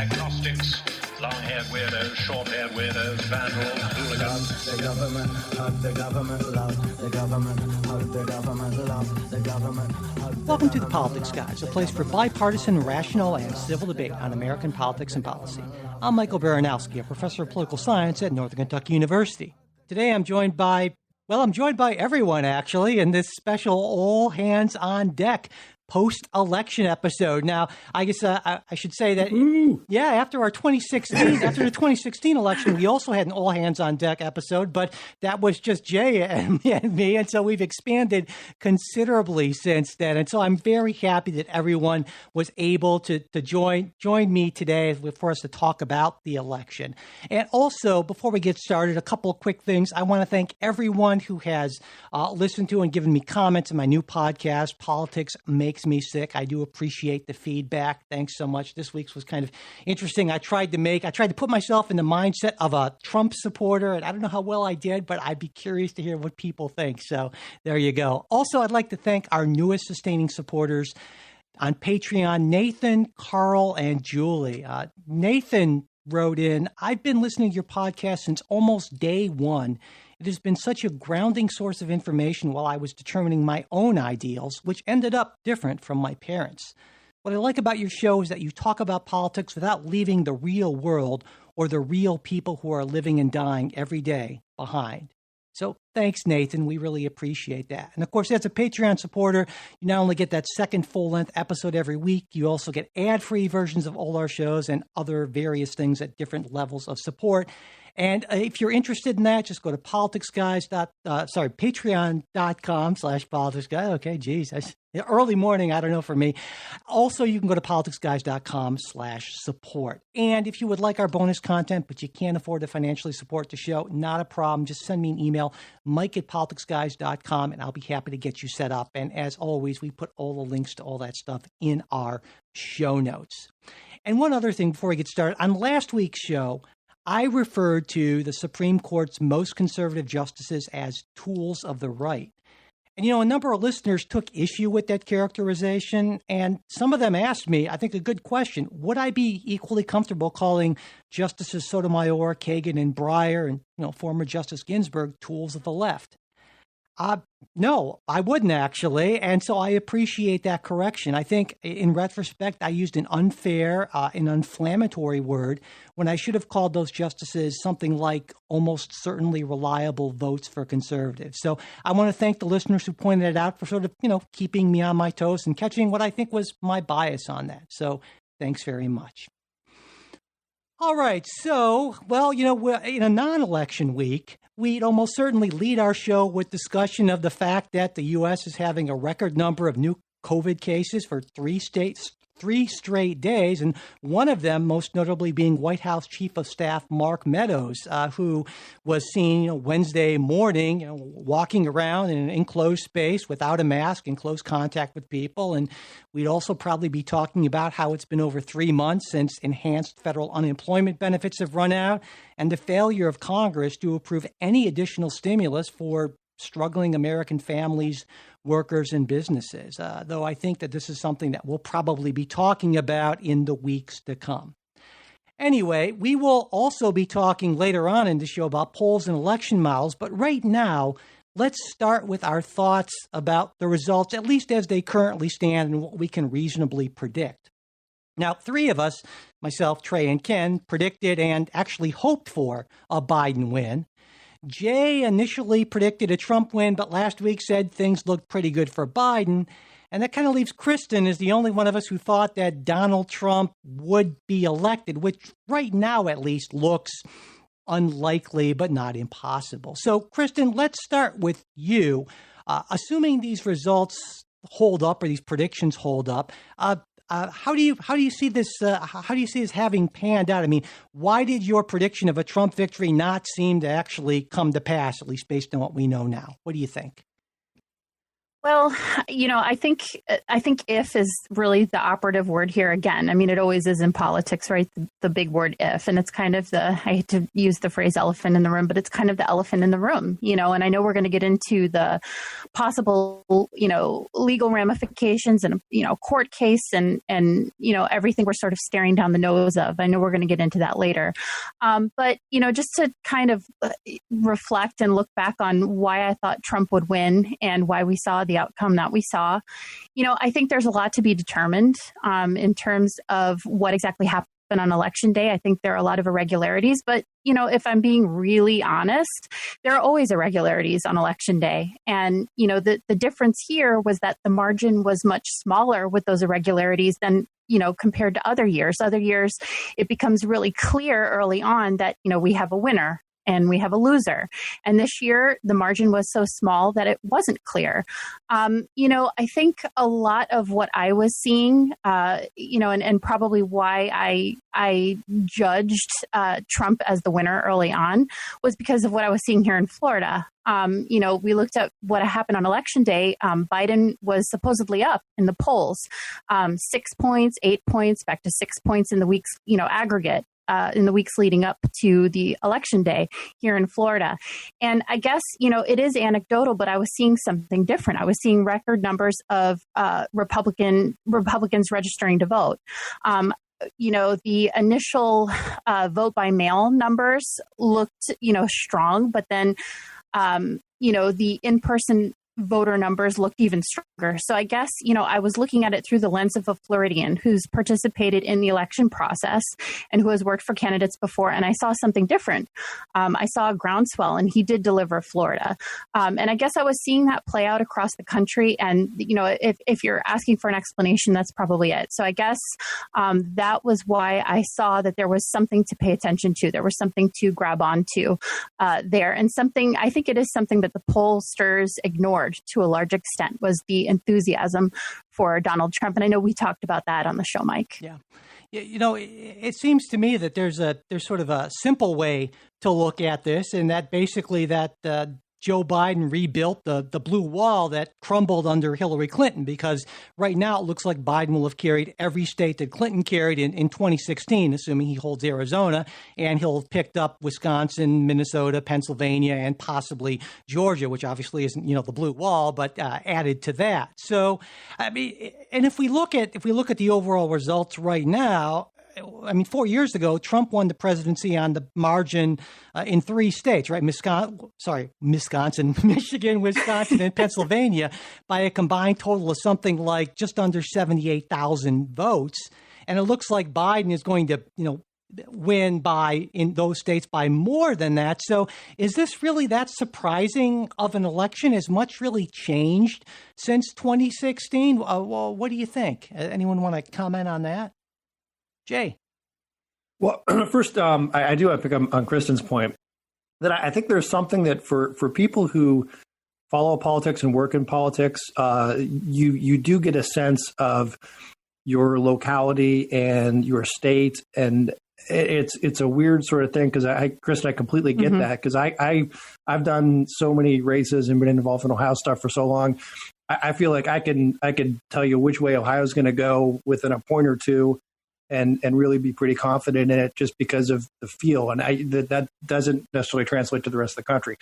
agnostics, long-haired weirdos, short-haired weirdos, vandals, hooligans. The government, hug the government, love the government, hug the government, love the government. Welcome to The Politics Guys, a place for bipartisan, rational, and civil debate on American politics and policy. I'm Michael Baranowski, a professor of political science at Northern Kentucky University. Today I'm joined by everyone, actually, in this special all hands on deck post-election episode. Now, I guess I should say that, after the 2016 election, we also had an all hands on deck episode, but that was just Jay and me. And so we've expanded considerably since then. And so I'm very happy that everyone was able to join me today for us to talk about the election. And also, before we get started, a couple of quick things. I want to thank everyone who has listened to and given me comments on my new podcast, Politics Makes Me Sick. I do appreciate the feedback. Thanks so much. This week's was kind of interesting. I tried to put myself in the mindset of a Trump supporter, and I don't know how well I did, but I'd be curious to hear what people think. So there you go. Also, I'd like to thank our newest sustaining supporters on Patreon, Nathan, Carl, and Julie. Nathan wrote in, I've been listening to your podcast since almost day one. It has been such a grounding source of information while I was determining my own ideals, which ended up different from my parents. What I like about your show is that you talk about politics without leaving the real world or the real people who are living and dying every day behind. So thanks, Nathan. We really appreciate that. And of course, as a Patreon supporter, you not only get that second full-length episode every week, you also get ad-free versions of all our shows and other various things at different levels of support. And if you're interested in that, just go to patreon.com/politicsguys. Okay, geez, that's early morning. I don't know for me. Also, you can go to politicsguys.com/support. And if you would like our bonus content, but you can't afford to financially support the show, not a problem. Just send me an email, mike@politicsguys.com, and I'll be happy to get you set up. And as always, we put all the links to all that stuff in our show notes. And one other thing before we get started, on last week's show, I referred to the Supreme Court's most conservative justices as tools of the right. And, a number of listeners took issue with that characterization, and some of them asked me, I think a good question, would I be equally comfortable calling Justices Sotomayor, Kagan, and Breyer, and, former Justice Ginsburg, tools of the left? No, I wouldn't actually. And so I appreciate that correction. I think in retrospect, I used an unfair, an inflammatory word when I should have called those justices something like almost certainly reliable votes for conservatives. So I want to thank the listeners who pointed it out for sort of, keeping me on my toes and catching what I think was my bias on that. So thanks very much. All right. So, we're in a non-election week. We'd almost certainly lead our show with discussion of the fact that the U.S. is having a record number of new COVID cases for 3 straight days, and one of them most notably being White House Chief of Staff Mark Meadows, who was seen Wednesday morning walking around in an enclosed space without a mask, in close contact with people. And we'd also probably be talking about how it's been over 3 months since enhanced federal unemployment benefits have run out, and the failure of Congress to approve any additional stimulus for struggling American families, workers, and businesses, though I think that this is something that we'll probably be talking about in the weeks to come. Anyway, we will also be talking later on in the show about polls and election models, but right now, let's start with our thoughts about the results, at least as they currently stand and what we can reasonably predict. Now, 3 of us, myself, Trey, and Ken, predicted and actually hoped for a Biden win. Jay initially predicted a Trump win, but last week said things looked pretty good for Biden. And that kind of leaves Kristen as the only one of us who thought that Donald Trump would be elected, which right now at least looks unlikely, but not impossible. So, Kristen, let's start with you. Assuming these results hold up or these predictions hold up, how do you see this? How do you see this having panned out? I mean, why did your prediction of a Trump victory not seem to actually come to pass, at least based on what we know now? What do you think? Well, I think if is really the operative word here again. I mean, it always is in politics, right? The big word if, and it's kind of I hate to use the phrase elephant in the room, but it's kind of the elephant in the room, and I know we're going to get into the possible, legal ramifications and, court case and, everything we're sort of staring down the nose of. I know we're going to get into that later. But, just to kind of reflect and look back on why I thought Trump would win and why we saw the outcome that we saw, I think there's a lot to be determined in terms of what exactly happened on election day. I think there are a lot of irregularities, but if I'm being really honest, there are always irregularities on election day. And, the difference here was that the margin was much smaller with those irregularities than, compared to other years. Other years, it becomes really clear early on that, we have a winner and we have a loser. And this year, the margin was so small that it wasn't clear. I think a lot of what I was seeing, and probably why I judged Trump as the winner early on was because of what I was seeing here in Florida. We looked at what happened on election day. Biden was supposedly up in the polls, 6 points, 8 points, back to 6 points in the week's, aggregate. In the weeks leading up to the election day here in Florida. And I guess, it is anecdotal, but I was seeing something different. I was seeing record numbers of Republicans registering to vote. The initial vote by mail numbers looked, strong, but then, the in-person voter numbers looked even stronger. So I guess, I was looking at it through the lens of a Floridian who's participated in the election process and who has worked for candidates before. And I saw something different. I saw a groundswell, and he did deliver Florida. And I guess I was seeing that play out across the country. And, if you're asking for an explanation, that's probably it. So I guess that was why I saw that there was something to pay attention to. There was something to grab onto there. And I think it is something that the pollsters ignored to a large extent, was the enthusiasm for Donald Trump. And I know we talked about that on the show, Mike. Yeah. It seems to me that there's sort of a simple way to look at this, and that basically that Joe Biden rebuilt the blue wall that crumbled under Hillary Clinton, because right now it looks like Biden will have carried every state that Clinton carried in 2016, assuming he holds Arizona, and he'll have picked up Wisconsin, Minnesota, Pennsylvania, and possibly Georgia, which obviously isn't, the blue wall, but added to that. So, I mean, and if we look at the overall results right now, 4 years ago, Trump won the presidency on the margin in 3 states, right? Wisconsin, Michigan, Wisconsin, and Pennsylvania by a combined total of something like just under 78,000 votes. And it looks like Biden is going to, win in those states by more than that. So is this really that surprising of an election? Has much really changed since 2016? Well, what do you think? Anyone want to comment on that? Jay. Well, first, I do have to pick up on Kristen's point that I think there's something that for people who follow politics and work in politics, you do get a sense of your locality and your state, and it's a weird sort of thing because Kristen, I completely get that because I've done so many races and been involved in Ohio stuff for so long. I feel like I could tell you which way Ohio's going to go within a point or two. And really be pretty confident in it just because of the feel. And that doesn't necessarily translate to the rest of the country.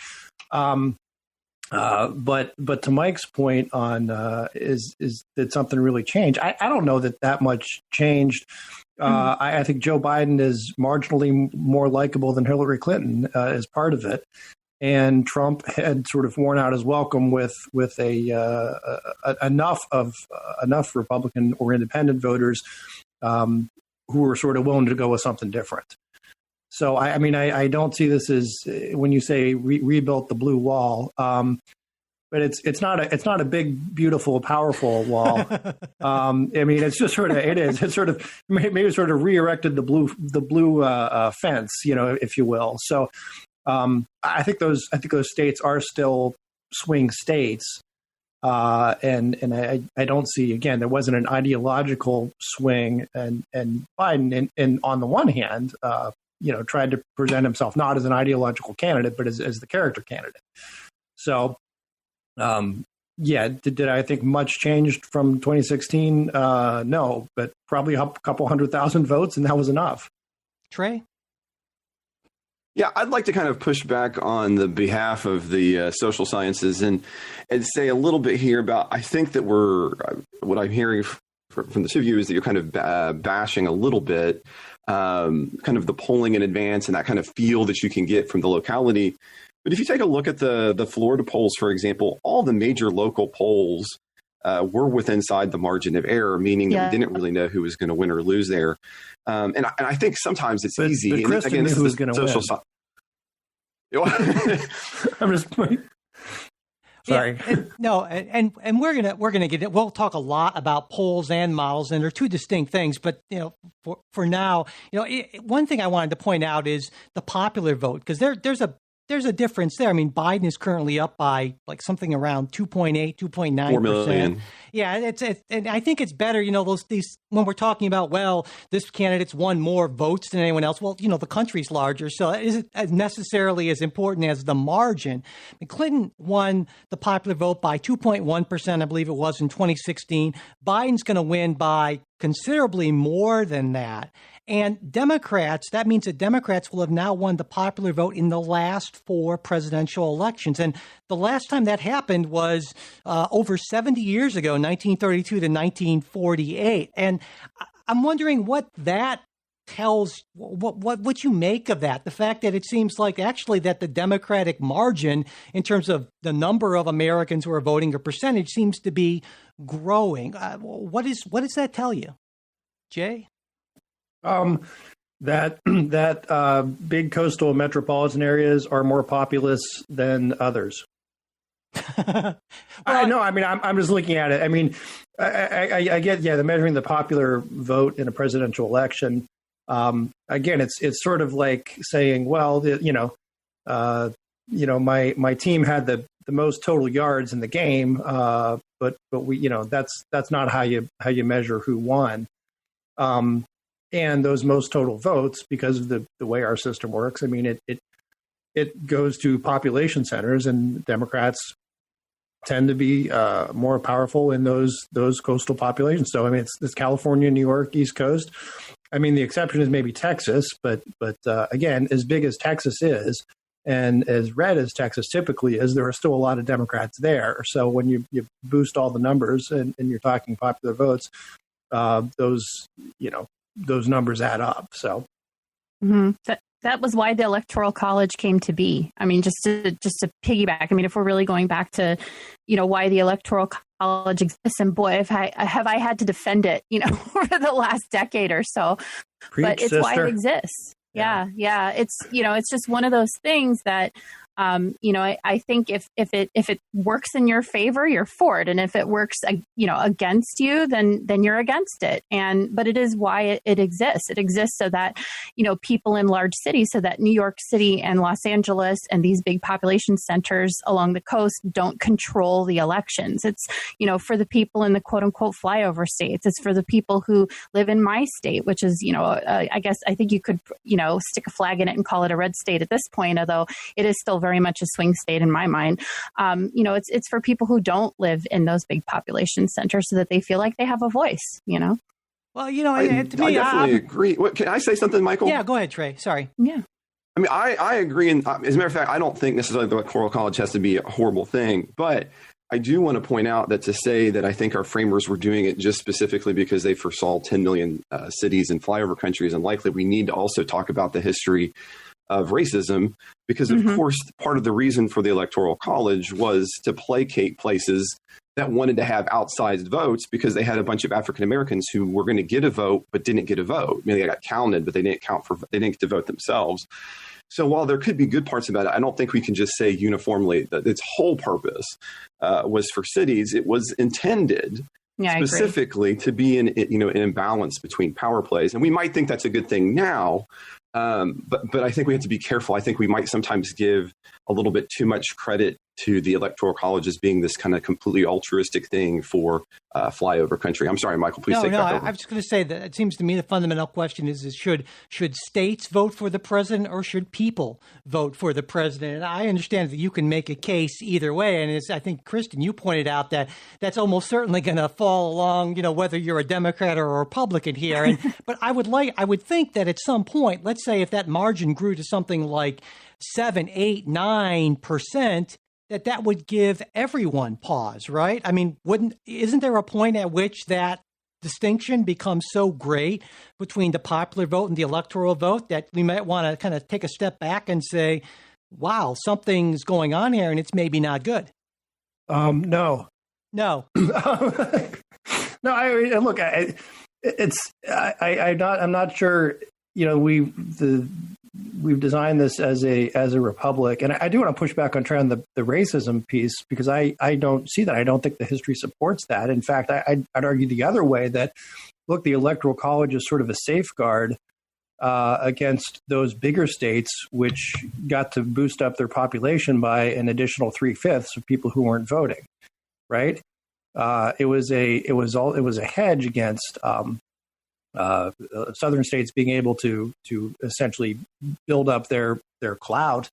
But to Mike's point on is that something really changed? I don't know that much changed. I think Joe Biden is marginally more likable than Hillary Clinton as part of it. And Trump had sort of worn out his welcome with enough Republican or independent voters who were sort of willing to go with something different. So, I don't see this as when you say rebuilt the blue wall, but it's not a big, beautiful, powerful wall. It's just sort of it's sort of maybe sort of re-erected the blue fence, if you will. So, I think those states are still swing states. And I don't see, again, there wasn't an ideological swing, and Biden, and on the one hand, tried to present himself not as an ideological candidate, but as the character candidate. So, Yeah, did I think much changed from 2016? No, but probably a couple 100,000 votes, and that was enough. Trey? Yeah, I'd like to kind of push back on the behalf of the social sciences and say a little bit here about, I think that what I'm hearing from the two of you is that you're kind of bashing a little bit kind of the polling in advance and that kind of feel that you can get from the locality. But if you take a look at the Florida polls, for example, all the major local polls were within inside the margin of error, meaning that we didn't really know who was going to win or lose there. And I think sometimes it's easy. But Kristen again, this knew who is was going to win. I'm just sorry. Yeah, and we're gonna get it. We'll talk a lot about polls and models, and they're two distinct things. But for now, one thing I wanted to point out is the popular vote, because there's a difference there. I mean, Biden is currently up by like something around 2.8, 2.9%. 4 million. Yeah, and I think it's better, these when we're talking about, well, this candidate's won more votes than anyone else. Well, the country's larger, so it isn't as necessarily as important as the margin. And Clinton won the popular vote by 2.1%, I believe it was, in 2016. Biden's going to win by considerably more than that. And Democrats, that means that Democrats will have now won the popular vote in the last 4 presidential elections. And the last time that happened was over 70 years ago, 1932 to 1948. And I'm wondering what that tells, what you make of that. The fact that it seems like actually that the Democratic margin in terms of the number of Americans who are voting or percentage seems to be growing. What does that tell you, Jay? That big coastal metropolitan areas are more populous than others. I know. I mean, I'm just looking at it. I mean, I get, the measuring the popular vote in a presidential election. Again, it's sort of like saying, well, my team had the most total yards in the game, but we, that's not how you measure who won. And those most total votes, because of the way our system works, I mean, it goes to population centers, and Democrats tend to be more powerful in those coastal populations. So, I mean, it's California, New York, East Coast. I mean, the exception is maybe Texas, but again, as big as Texas is, and as red as Texas typically is, there are still a lot of Democrats there. So when you boost all the numbers and you're talking popular votes, those numbers add up. So that was why the Electoral College came to be. I mean, just to piggyback. I mean, if we're really going back to, why the Electoral College exists, and boy, have I had to defend it, over the last decade or so. But it's why it exists. Yeah. It's it's just one of those things that. I think if it works in your favor, you're for it. And if it works, against you, then you're against it. But it is why it exists. It exists so that, people in large cities, so that New York City and Los Angeles and these big population centers along the coast don't control the elections. It's, for the people in the quote unquote flyover states. It's for the people who live in my state, which is, I guess I think you could, stick a flag in it and call it a red state at this point, although it is still very much a swing state in my mind. It's for people who don't live in those big population centers so that they feel like they have a voice, Well, I definitely agree. Can I say something, Michael? Yeah, go ahead, Trey. Sorry. Yeah. I mean, I agree. And as a matter of fact, I don't think necessarily the Electoral College has to be a horrible thing, but I do want to point out that to say that I think our framers were doing it just specifically because they foresaw 10 million cities and flyover countries, and likely we need to also talk about the history of racism, because of course, part of the reason for the Electoral College was to placate places that wanted to have outsized votes because they had a bunch of African Americans who were going to get a vote but didn't get a vote. I mean, they got counted, but they didn't get to vote themselves. So while there could be good parts about it, I don't think we can just say uniformly that its whole purpose was for cities. It was intended specifically to be an imbalance between power plays, and we might think that's a good thing now. But I think we have to be careful. I think we might sometimes give a little bit too much credit to the Electoral College as being this kind of completely altruistic thing for flyover country. I'm sorry, Michael, please take back over. I was just going to say that it seems to me the fundamental question is should states vote for the president or should people vote for the president? And I understand that you can make a case either way. And I think, Kristen, you pointed out that that's almost certainly going to fall along, whether you're a Democrat or a Republican here. But I would think that at some point, let's say if that margin grew to something like 7, 8, 9%, that would give everyone pause, right? I mean, isn't there a point at which that distinction becomes so great between the popular vote and the electoral vote that we might want to kind of take a step back and say, wow, something's going on here and it's maybe not good? No. No. No, look, I'm not sure, we've designed this as a republic, and I do want to push back on trying the racism piece because I don't see that. I don't think the history supports that. In fact, I'd argue the other way that, look, the Electoral College is sort of a safeguard against those bigger states which got to boost up their population by an additional 3/5 of people who weren't voting, right? It was a hedge against southern states being able to essentially build up their clout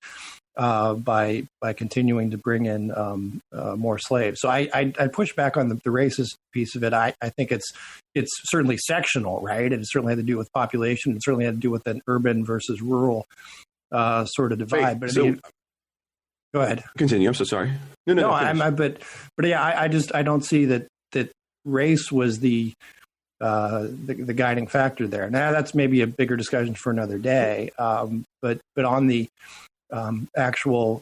by continuing to bring in more slaves. So I push back on the racist piece of it. I think it's certainly sectional, right? It certainly had to do with population. It certainly had to do with an urban versus rural sort of divide. Wait, but go ahead. Continue. I'm so sorry. No. But yeah, I don't see that race was the guiding factor there. Now that's maybe a bigger discussion for another day. But on the actual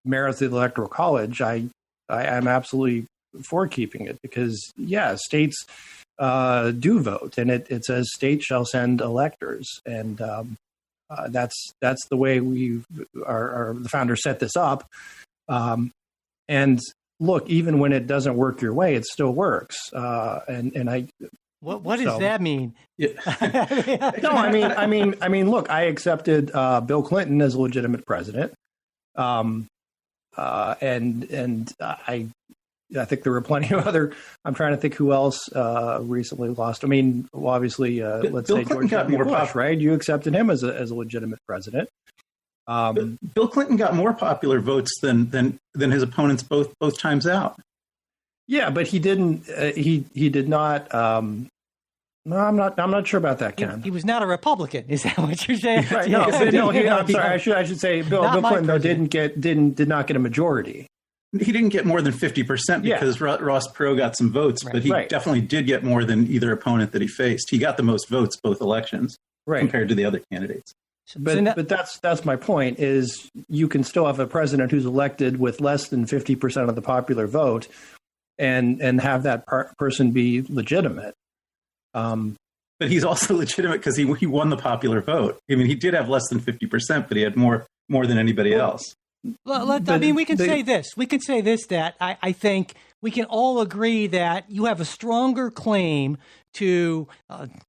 merits of the Electoral College, I'm absolutely for keeping it because states do vote, and it says states shall send electors, and that's the way the founders set this up. And look, even when it doesn't work your way, it still works. What does that mean? No, I mean, look, I accepted Bill Clinton as a legitimate president, and I think there were plenty of other. I'm trying to think who else recently lost. I mean, well, obviously, let's say George W. Bush, right? You accepted him as a legitimate president. Bill Clinton got more popular votes than his opponents both times out. Yeah, but he didn't. He did not. No, I'm not sure about that, Ken. He was not a Republican. Is that what you're saying? Right, no, I'm sorry. I should say Bill Clinton though did not get a majority. He didn't get more than 50% because Ross Perot got some votes, but he definitely did get more than either opponent that he faced. He got the most votes both elections compared to the other candidates. But that's my point is you can still have a president who's elected with less than 50% of the popular vote and have that person be legitimate. But he's also legitimate because he won the popular vote. I mean, he did have less than 50%, but he had more than anybody else. We can say this. We can say this, that I think we can all agree that you have a stronger claim to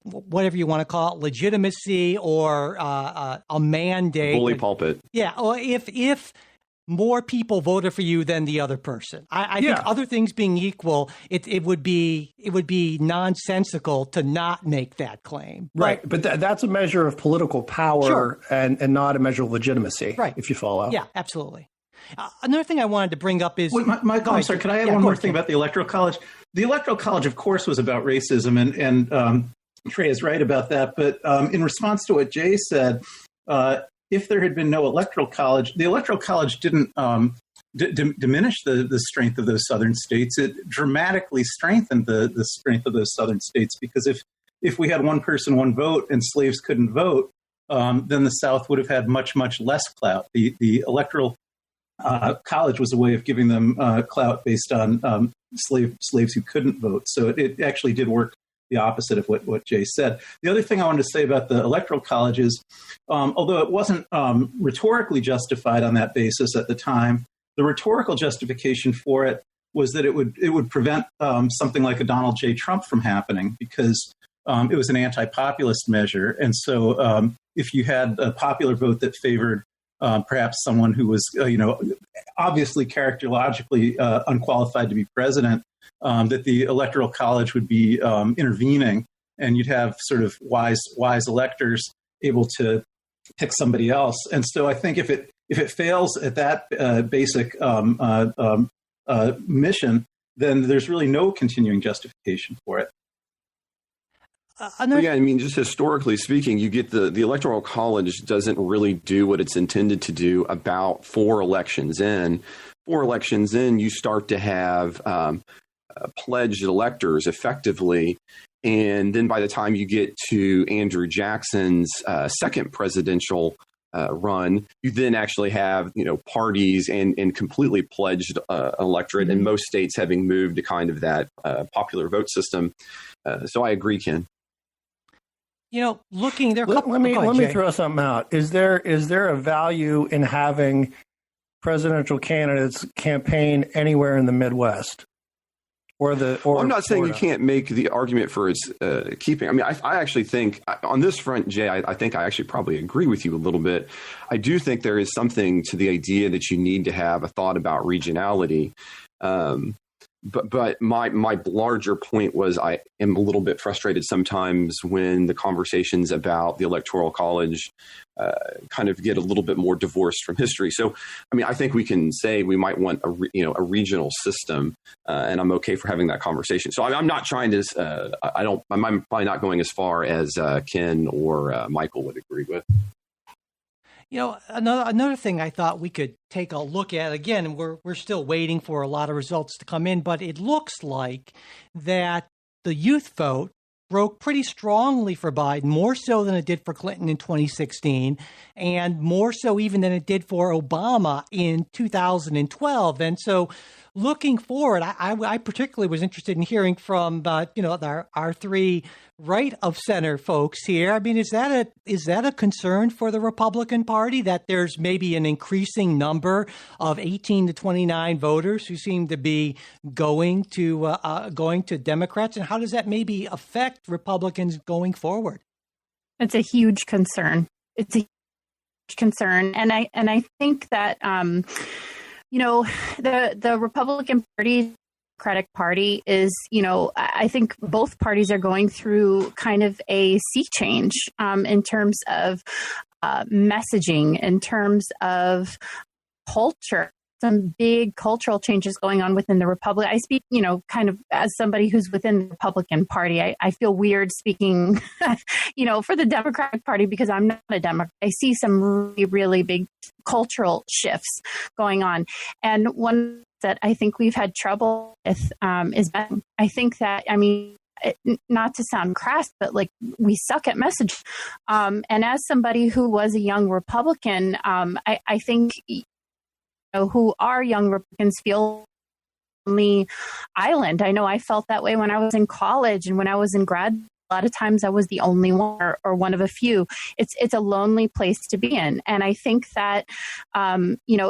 whatever you want to call it, legitimacy or a mandate. Bully pulpit. Yeah. Or if more people voted for you than the other person. I think other things being equal, it would be nonsensical to not make that claim. Right. But that's a measure of political power and not a measure of legitimacy, if you follow. Yeah, absolutely. Another thing I wanted to bring up is... Michael, I'm sorry, could I add one more thing about the Electoral College? The Electoral College, of course, was about racism, and Trey is right about that. But in response to what Jay said, if there had been no Electoral College, the Electoral College didn't diminish the strength of those southern states. It dramatically strengthened the strength of those southern states, because if we had one person, one vote, and slaves couldn't vote, then the South would have had much, much less clout. The Electoral College was a way of giving them clout based on slaves who couldn't vote. So it actually did work the opposite of what Jay said. The other thing I wanted to say about the Electoral College is, although it wasn't rhetorically justified on that basis at the time, the rhetorical justification for it was that it would prevent something like a Donald J. Trump from happening, because it was an anti-populist measure. And so if you had a popular vote that favored perhaps someone who was, obviously characterologically unqualified to be president, that the Electoral College would be intervening, and you'd have sort of wise electors able to pick somebody else. And so I think if it fails at that basic mission, then there's really no continuing justification for it. Yeah, I mean, just historically speaking, you get the Electoral College doesn't really do what it's intended to do about 4 elections in. 4 elections in, you start to have pledged electors effectively. And then by the time you get to Andrew Jackson's second presidential run, you then actually have, parties and completely pledged electorate, and most states having moved to kind of that popular vote system. So I agree, Ken. Looking there. Let me throw something out. Is there a value in having presidential candidates campaign anywhere in the Midwest? I'm not saying you can't make the argument for its keeping. I mean, I actually think on this front, Jay, I think I actually probably agree with you a little bit. I do think there is something to the idea that you need to have a thought about regionality. But my larger point was I am a little bit frustrated sometimes when the conversations about the Electoral College kind of get a little bit more divorced from history. So, I mean, I think we can say we might want a regional system, and I'm okay for having that conversation. So I'm not trying to. I'm probably not going as far as Ken or Michael would agree with. Another thing I thought we could take a look at, again, we're still waiting for a lot of results to come in, but it looks like that the youth vote broke pretty strongly for Biden, more so than it did for Clinton in 2016, and more so even than it did for Obama in 2012. And so looking forward, I particularly was interested in hearing from, our 3 right of center folks here. I mean, is that a concern for the Republican Party, that there's maybe an increasing number of 18 to 29 voters who seem to be going to Democrats, and how does that maybe affect Republicans going forward? It's a huge concern. It's a huge concern, and I think that the Republican Party, Democratic Party is, I think both parties are going through kind of a sea change in terms of messaging, in terms of culture. Some big cultural changes going on within the Republic. I speak, kind of as somebody who's within the Republican Party. I feel weird speaking, for the Democratic Party because I'm not a Democrat. I see some really, really big cultural shifts going on. And one that I think we've had trouble with is, I think that, not to sound crass, but like we suck at messaging. And as somebody who was a young Republican, I think who are young Republicans feel on the island. I know I felt that way when I was in college and when I was in grad. A lot of times I was the only one or one of a few. It's a lonely place to be in. And I think that,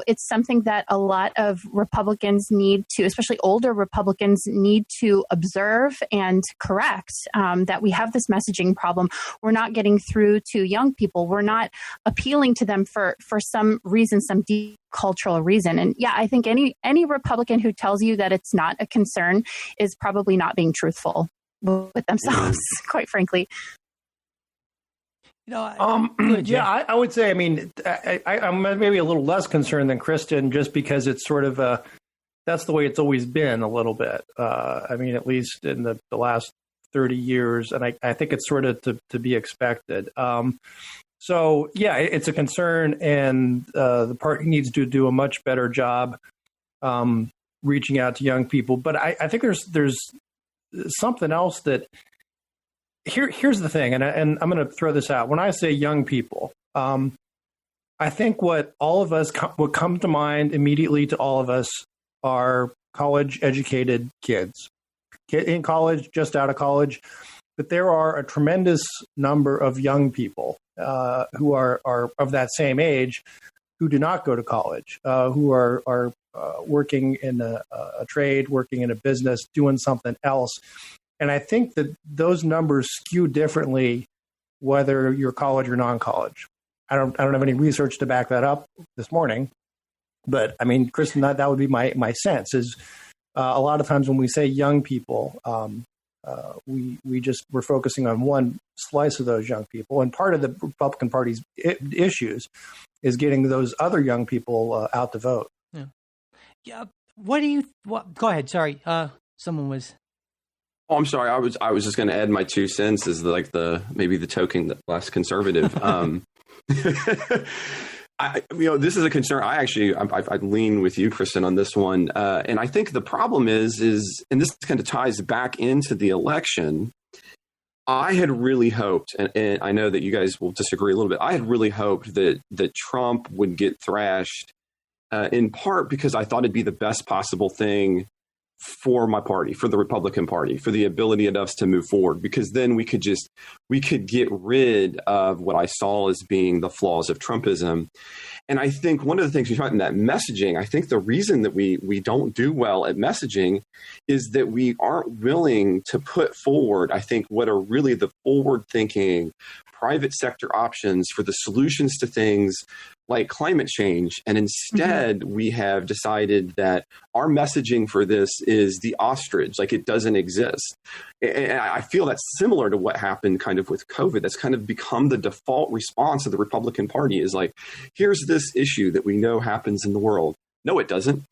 it's something that a lot of Republicans need to, especially older Republicans, need to observe and correct, that we have this messaging problem. We're not getting through to young people. We're not appealing to them for some reason, some deep cultural reason. And yeah, I think any Republican who tells you that it's not a concern is probably not being truthful with themselves, quite frankly. I would say, I'm maybe a little less concerned than Kristen, just because it's sort of that's the way it's always been a little bit. At least in the last 30 years, and I think it's sort of to be expected. So yeah, it's a concern, and the party needs to do a much better job reaching out to young people. But I think there's something else that here's the thing, and I'm going to throw this out. When I say young people, I think what all of us what come to mind immediately to all of us are college educated kids in college, just out of college. But there are a tremendous number of young people who are of that same age who do not go to college, who are working in a trade, working in a business, doing something else. And I think that those numbers skew differently, whether you're college or non-college. I don't have any research to back that up this morning, But I mean, Kristen, that would be my sense is a lot of times when we say young people, we're focusing on one slice of those young people. And part of the Republican Party's issues is getting those other young people out to vote. Yeah. Go ahead. Sorry. Someone was. Oh, I'm sorry. I was just going to add my 2 cents as like maybe the token less conservative. This is a concern. I lean with you, Kristen, on this one. And I think the problem is, and this kind of ties back into the election. I had really hoped, and I know that you guys will disagree a little bit. I had really hoped that Trump would get thrashed, in part because I thought it'd be the best possible thing for my party, for the Republican Party, for the ability of us to move forward, because then we could get rid of what I saw as being the flaws of Trumpism. And I think one of the things you're talking about, messaging, I think the reason that we don't do well at messaging is that we aren't willing to put forward, I think, what are really the forward-thinking private sector options for the solutions to things like climate change. And instead, we have decided that our messaging for this is the ostrich, like it doesn't exist. And I feel that's similar to what happened kind of with COVID. That's kind of become the default response of the Republican Party is like, here's this issue that we know happens in the world. No, it doesn't.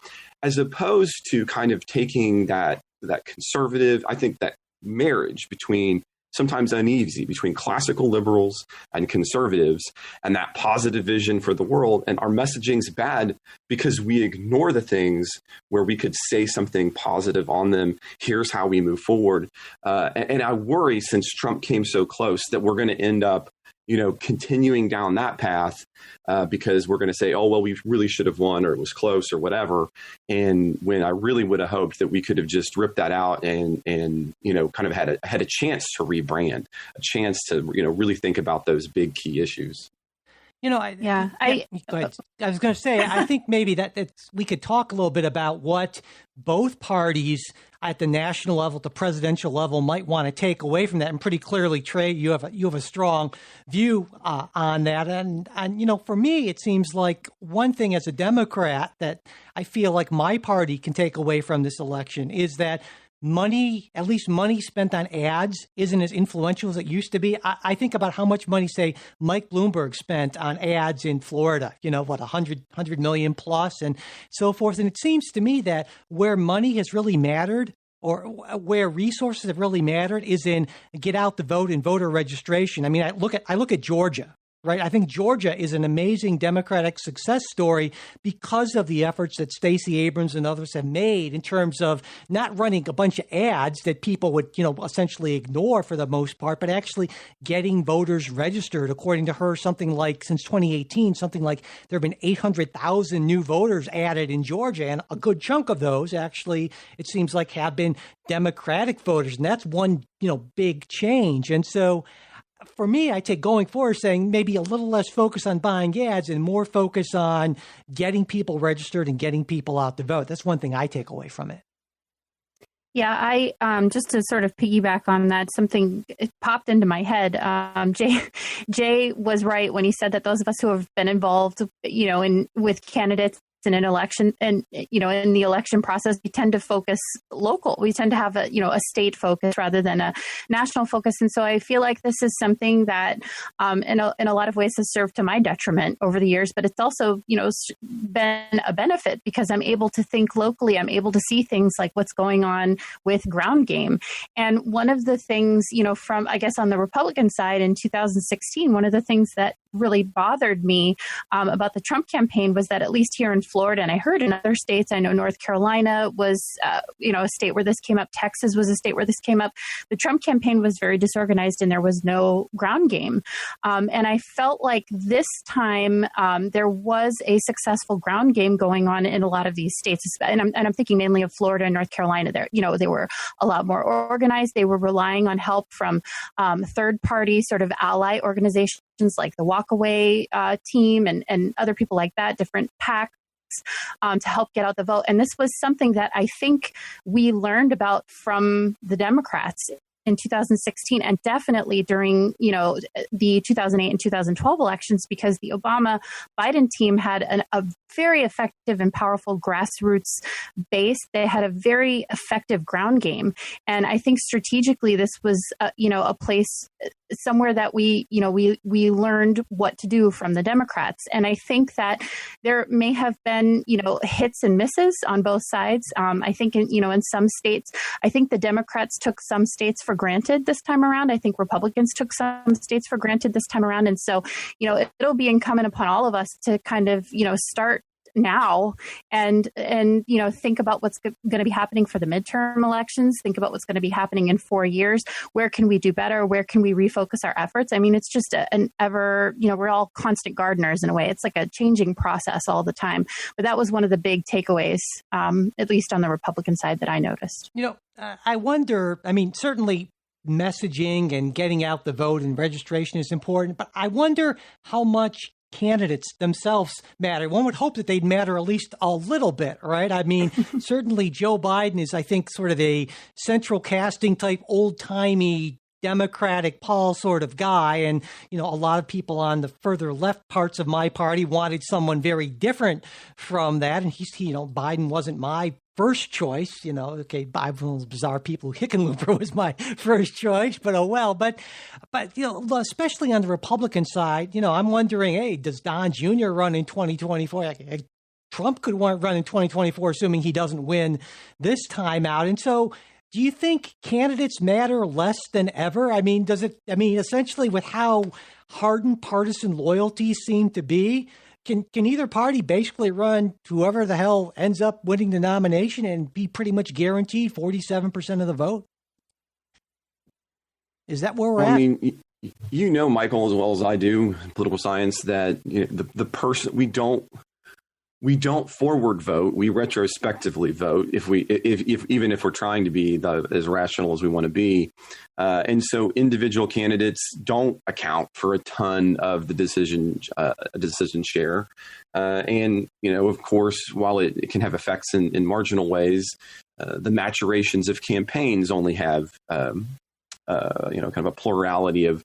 As opposed to kind of taking that conservative, I think that marriage between sometimes uneasy between classical liberals and conservatives and that positive vision for the world. And our messaging's bad because we ignore the things where we could say something positive on them. Here's how we move forward. And I worry, since Trump came so close, that we're going to end up continuing down that path because we're going to say, oh, well, we really should have won, or it was close, or whatever. And when I really would have hoped that we could have just ripped that out and kind of had a chance to rebrand, a chance to really think about those big key issues. Go ahead. I was going to say, I think maybe we could talk a little bit about what both parties at the national level, at the presidential level, might want to take away from that. And pretty clearly, Trey, you have a strong view on that. And for me, it seems like one thing as a Democrat that I feel like my party can take away from this election is that money spent on ads isn't as influential as it used to be. I think about how much money, say, Mike Bloomberg spent on ads in Florida, 100 million plus and so forth. And it seems to me that where money has really mattered, or where resources have really mattered, is in get out the vote and voter registration. I mean, I look at Georgia. Right. I think Georgia is an amazing Democratic success story because of the efforts that Stacey Abrams and others have made in terms of not running a bunch of ads that people would, essentially ignore for the most part, but actually getting voters registered. According to her, something like since 2018, something like there have been 800,000 new voters added in Georgia. And a good chunk of those actually, it seems like, have been Democratic voters. And that's one, big change. And so for me, I take going forward saying maybe a little less focus on buying ads and more focus on getting people registered and getting people out to vote. That's one thing I take away from it. Yeah, I just to sort of piggyback on that, something it popped into my head. Jay was right when he said that those of us who have been involved, with candidates in an election and, in the election process, we tend to focus local. We tend to have a state focus rather than a national focus. And so I feel like this is something that in a lot of ways has served to my detriment over the years, but it's also, been a benefit because I'm able to think locally. I'm able to see things like what's going on with ground game. And one of the things, from, I guess, on the Republican side in 2016, one of the things that really bothered me about the Trump campaign was that at least here in Florida, and I heard in other states, I know North Carolina was, a state where this came up. Texas was a state where this came up. The Trump campaign was very disorganized and there was no ground game. And I felt like this time there was a successful ground game going on in a lot of these states. And I'm thinking mainly of Florida and North Carolina. There, they were a lot more organized. They were relying on help from third party sort of ally organizations like the Walkaway team and other people like that, different PACs to help get out the vote. And this was something that I think we learned about from the Democrats in 2016 and definitely during, the 2008 and 2012 elections, because the Obama-Biden team had a very effective and powerful grassroots base. They had a very effective ground game. And I think strategically this was, a place somewhere that we learned what to do from the Democrats. And I think that there may have been, hits and misses on both sides. I think, in some states, I think the Democrats took some states for granted this time around. I think Republicans took some states for granted this time around. And so, it'll be incumbent upon all of us to kind of, start now and think about what's going to be happening for the midterm elections, think about what's going to be happening in 4 years. Where can we do better? Where can we refocus our efforts? I mean, it's just an ever, we're all constant gardeners in a way. It's like a changing process all the time. But that was one of the big takeaways, at least on the Republican side, that I noticed. I wonder, certainly messaging and getting out the vote and registration is important, but I wonder how much candidates themselves matter. One would hope that they'd matter at least a little bit, right? Certainly Joe Biden is, I think, sort of a central casting type, old-timey Democratic Paul sort of guy. And, a lot of people on the further left parts of my party wanted someone very different from that. And Biden wasn't my first choice, Bible bizarre people, Hickenlooper was my first choice, but oh well. But especially on the Republican side, I'm wondering, hey, does Don Jr. run in 2024? Trump could run in 2024, assuming he doesn't win this time out. And so, do you think candidates matter less than ever? Essentially with how hardened partisan loyalties seem to be, can either party basically run whoever the hell ends up winning the nomination and be pretty much guaranteed 47% of the vote? Is that where we're at? Michael, as well as I do, political science, that the person we don't forward vote, we retrospectively vote even if we're trying to be as rational as we want to be. And so individual candidates don't account for a ton of the decision share. And, of course, while it can have effects in marginal ways, the maturations of campaigns only have kind of a plurality of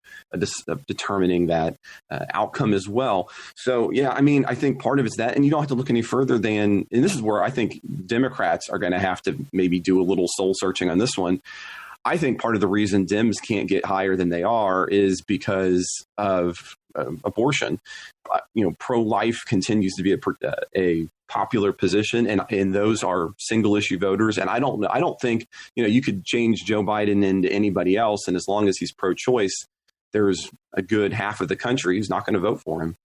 determining that outcome as well. So, I think part of it's that, and you don't have to look any further than, and this is where I think Democrats are going to have to maybe do a little soul searching on this one. I think part of the reason Dems can't get higher than they are is because of abortion. Pro-life continues to be a popular position, and those are single issue voters. And I don't think you could change Joe Biden into anybody else, and as long as he's pro-choice, there's a good half of the country who's not going to vote for him.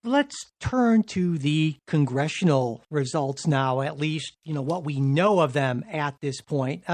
Let's turn to the congressional results now, at least, what we know of them at this point.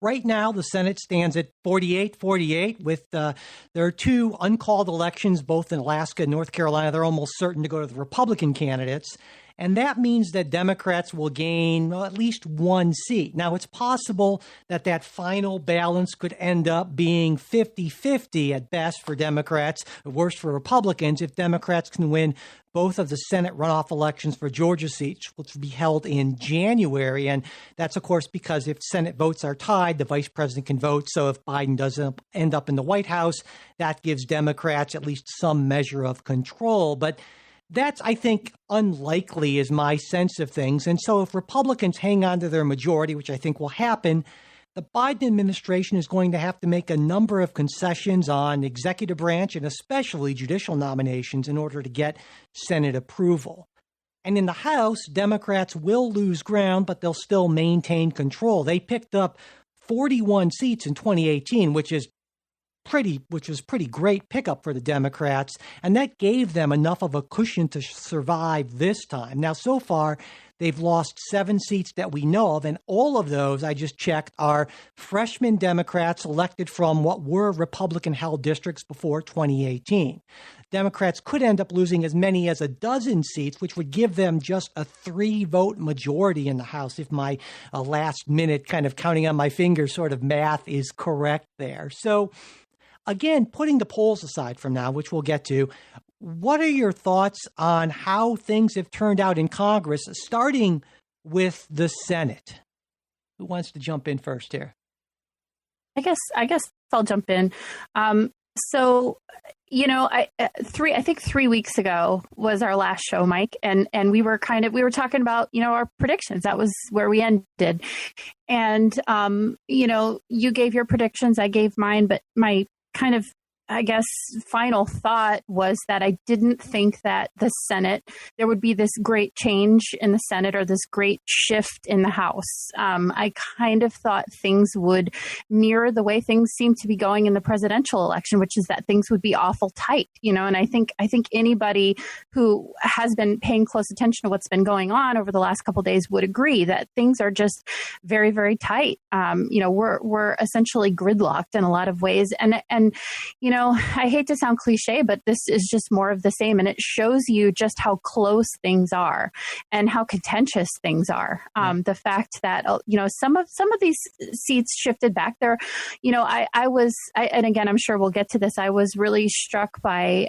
Right now, the Senate stands at 48-48 with there are two uncalled elections, both in Alaska and North Carolina. They're almost certain to go to the Republican candidates. And that means that Democrats will gain at least one seat. Now, it's possible that final balance could end up being 50-50 at best for Democrats, or worse for Republicans, if Democrats can win both of the Senate runoff elections for Georgia seats, which will be held in January. And that's, of course, because if Senate votes are tied, the vice president can vote. So if Biden doesn't end up in the White House, that gives Democrats at least some measure of control. But that's, I think, unlikely is my sense of things. And so if Republicans hang on to their majority, which I think will happen, the Biden administration is going to have to make a number of concessions on executive branch and especially judicial nominations in order to get Senate approval. And in the House, Democrats will lose ground, but they'll still maintain control. They picked up 41 seats in 2018, which was pretty great pickup for the Democrats, and that gave them enough of a cushion to survive this time. Now, so far, they've lost 7 seats that we know of, and all of those, I just checked, are freshman Democrats elected from what were Republican-held districts before 2018. Democrats could end up losing as many as a dozen seats, which would give them just a 3-vote majority in the House, if my last minute kind of counting on my fingers sort of math is correct there. So, again, putting the polls aside from now, which we'll get to, what are your thoughts on how things have turned out in Congress, starting with the Senate? Who wants to jump in first here? I guess I'll jump in. So, I think 3 weeks ago was our last show, Mike, and we were talking about, our predictions. That was where we ended. And, you gave your predictions, I gave mine, but my kind of, I guess, final thought was that I didn't think that the Senate, there would be this great change in the Senate or this great shift in the House. I kind of thought things would mirror the way things seem to be going in the presidential election, which is that things would be awful tight, and I think anybody who has been paying close attention to what's been going on over the last couple of days would agree that things are just very, very tight. We're essentially gridlocked in a lot of ways. And I hate to sound cliche, but this is just more of the same. And it shows you just how close things are and how contentious things are. The fact that, some of these seats shifted back there, and again, I'm sure we'll get to this. I was really struck by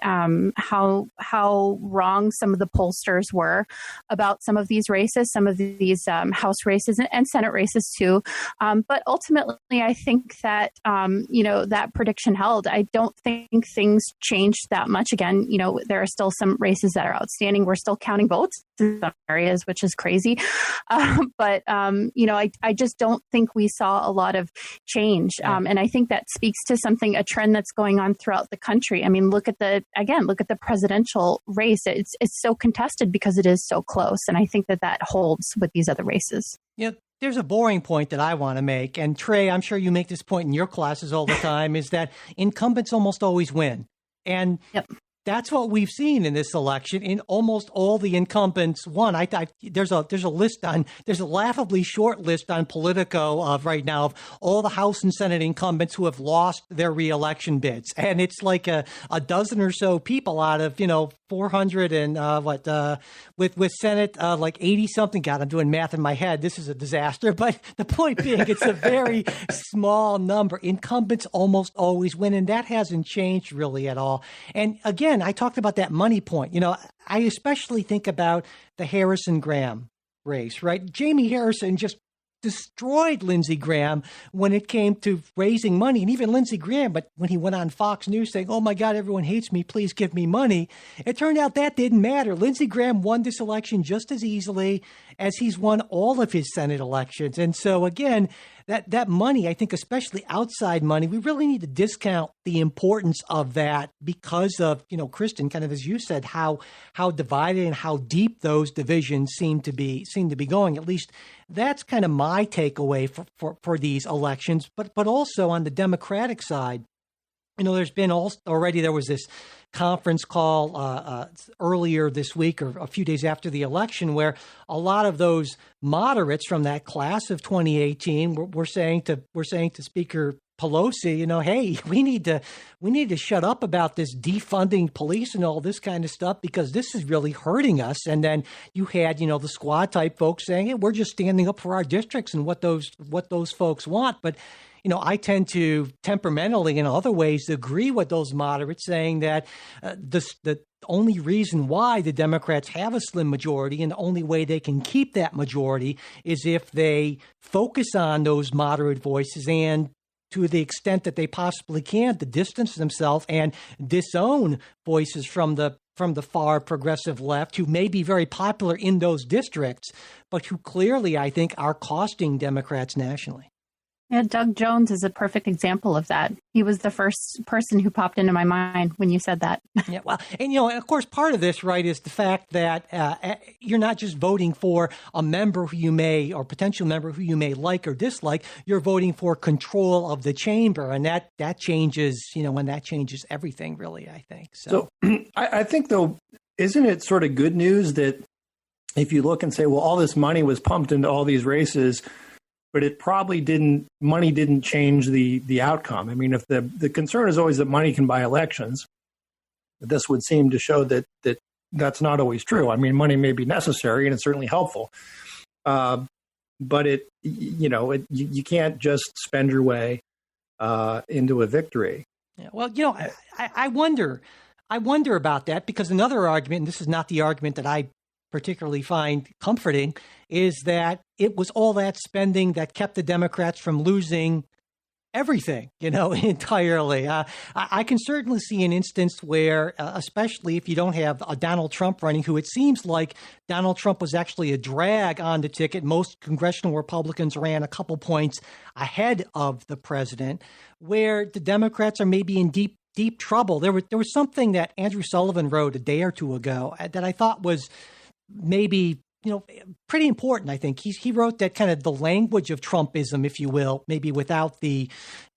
how wrong some of the pollsters were about some of these races, some of these House races and Senate races too. But ultimately, I think that, that prediction held. I don't think things changed that much. Again, there are still some races that are outstanding. We're still counting votes in some areas, which is crazy. But I just don't think we saw a lot of change. And I think that speaks to a trend that's going on throughout the country. I mean, look at the presidential race. It's so contested because it is so close. And I think that holds with these other races. Yeah. There's a boring point that I want to make, and Trey, I'm sure you make this point in your classes all the time, is that incumbents almost always win. And that's what we've seen in this election. In almost all the incumbents won. There's a laughably short list on Politico of right now of all the House and Senate incumbents who have lost their reelection bids, and it's like a dozen or so people out of 400 and with Senate like 80 something. God, I'm doing math in my head. This is a disaster. But the point being, it's a very small number. Incumbents almost always win, and that hasn't changed really at all. And again, I talked about that money point. I especially think about the Harrison Graham race, right? Jamie Harrison just destroyed Lindsey Graham when it came to raising money. And even Lindsey Graham, but when he went on Fox News saying, oh my God, everyone hates me, please give me money, it turned out that didn't matter. Lindsey Graham won this election just as easily as he's won all of his Senate elections. And so again, that money, I think, especially outside money, we really need to discount the importance of that because of, Kristen, kind of as you said, how divided and how deep those divisions seem to be going. At least that's kind of my takeaway for these elections. But also on the Democratic side, there's been already there was this conference call earlier this week or a few days after the election where a lot of those moderates from that class of 2018 were saying to Speaker Pelosi, hey, we need to shut up about this defunding police and all this kind of stuff because this is really hurting us. And then you had, the squad type folks saying, hey, we're just standing up for our districts and what those folks want. But I tend to temperamentally in other ways agree with those moderates saying that the only reason why the Democrats have a slim majority and the only way they can keep that majority is if they focus on those moderate voices and to the extent that they possibly can to distance themselves and disown voices from the far progressive left who may be very popular in those districts, but who clearly, I think, are costing Democrats nationally. Yeah, Doug Jones is a perfect example of that. He was the first person who popped into my mind when you said that. Yeah, well, and of course, part of this, right, is the fact that you're not just voting for a member who you may, or potential member who you may like or dislike. You're voting for control of the chamber, and that changes, when that changes everything, really, I think. So I think, though, isn't it sort of good news that if you look and say, well, all this money was pumped into all these races, but it probably money didn't change the outcome. I mean, if the concern is always that money can buy elections, this would seem to show that that's not always true. I mean, money may be necessary and it's certainly helpful. But you can't just spend your way into a victory. Yeah, well, I wonder about that because another argument, and this is not the argument that I particularly find comforting, is that it was all that spending that kept the Democrats from losing everything, entirely. I can certainly see an instance where, especially if you don't have a Donald Trump running, who it seems like Donald Trump was actually a drag on the ticket. Most congressional Republicans ran a couple points ahead of the president, where the Democrats are maybe in deep trouble. There was something that Andrew Sullivan wrote a day or two ago that I thought was maybe pretty important. I think he wrote that kind of the language of Trumpism, if you will, maybe without the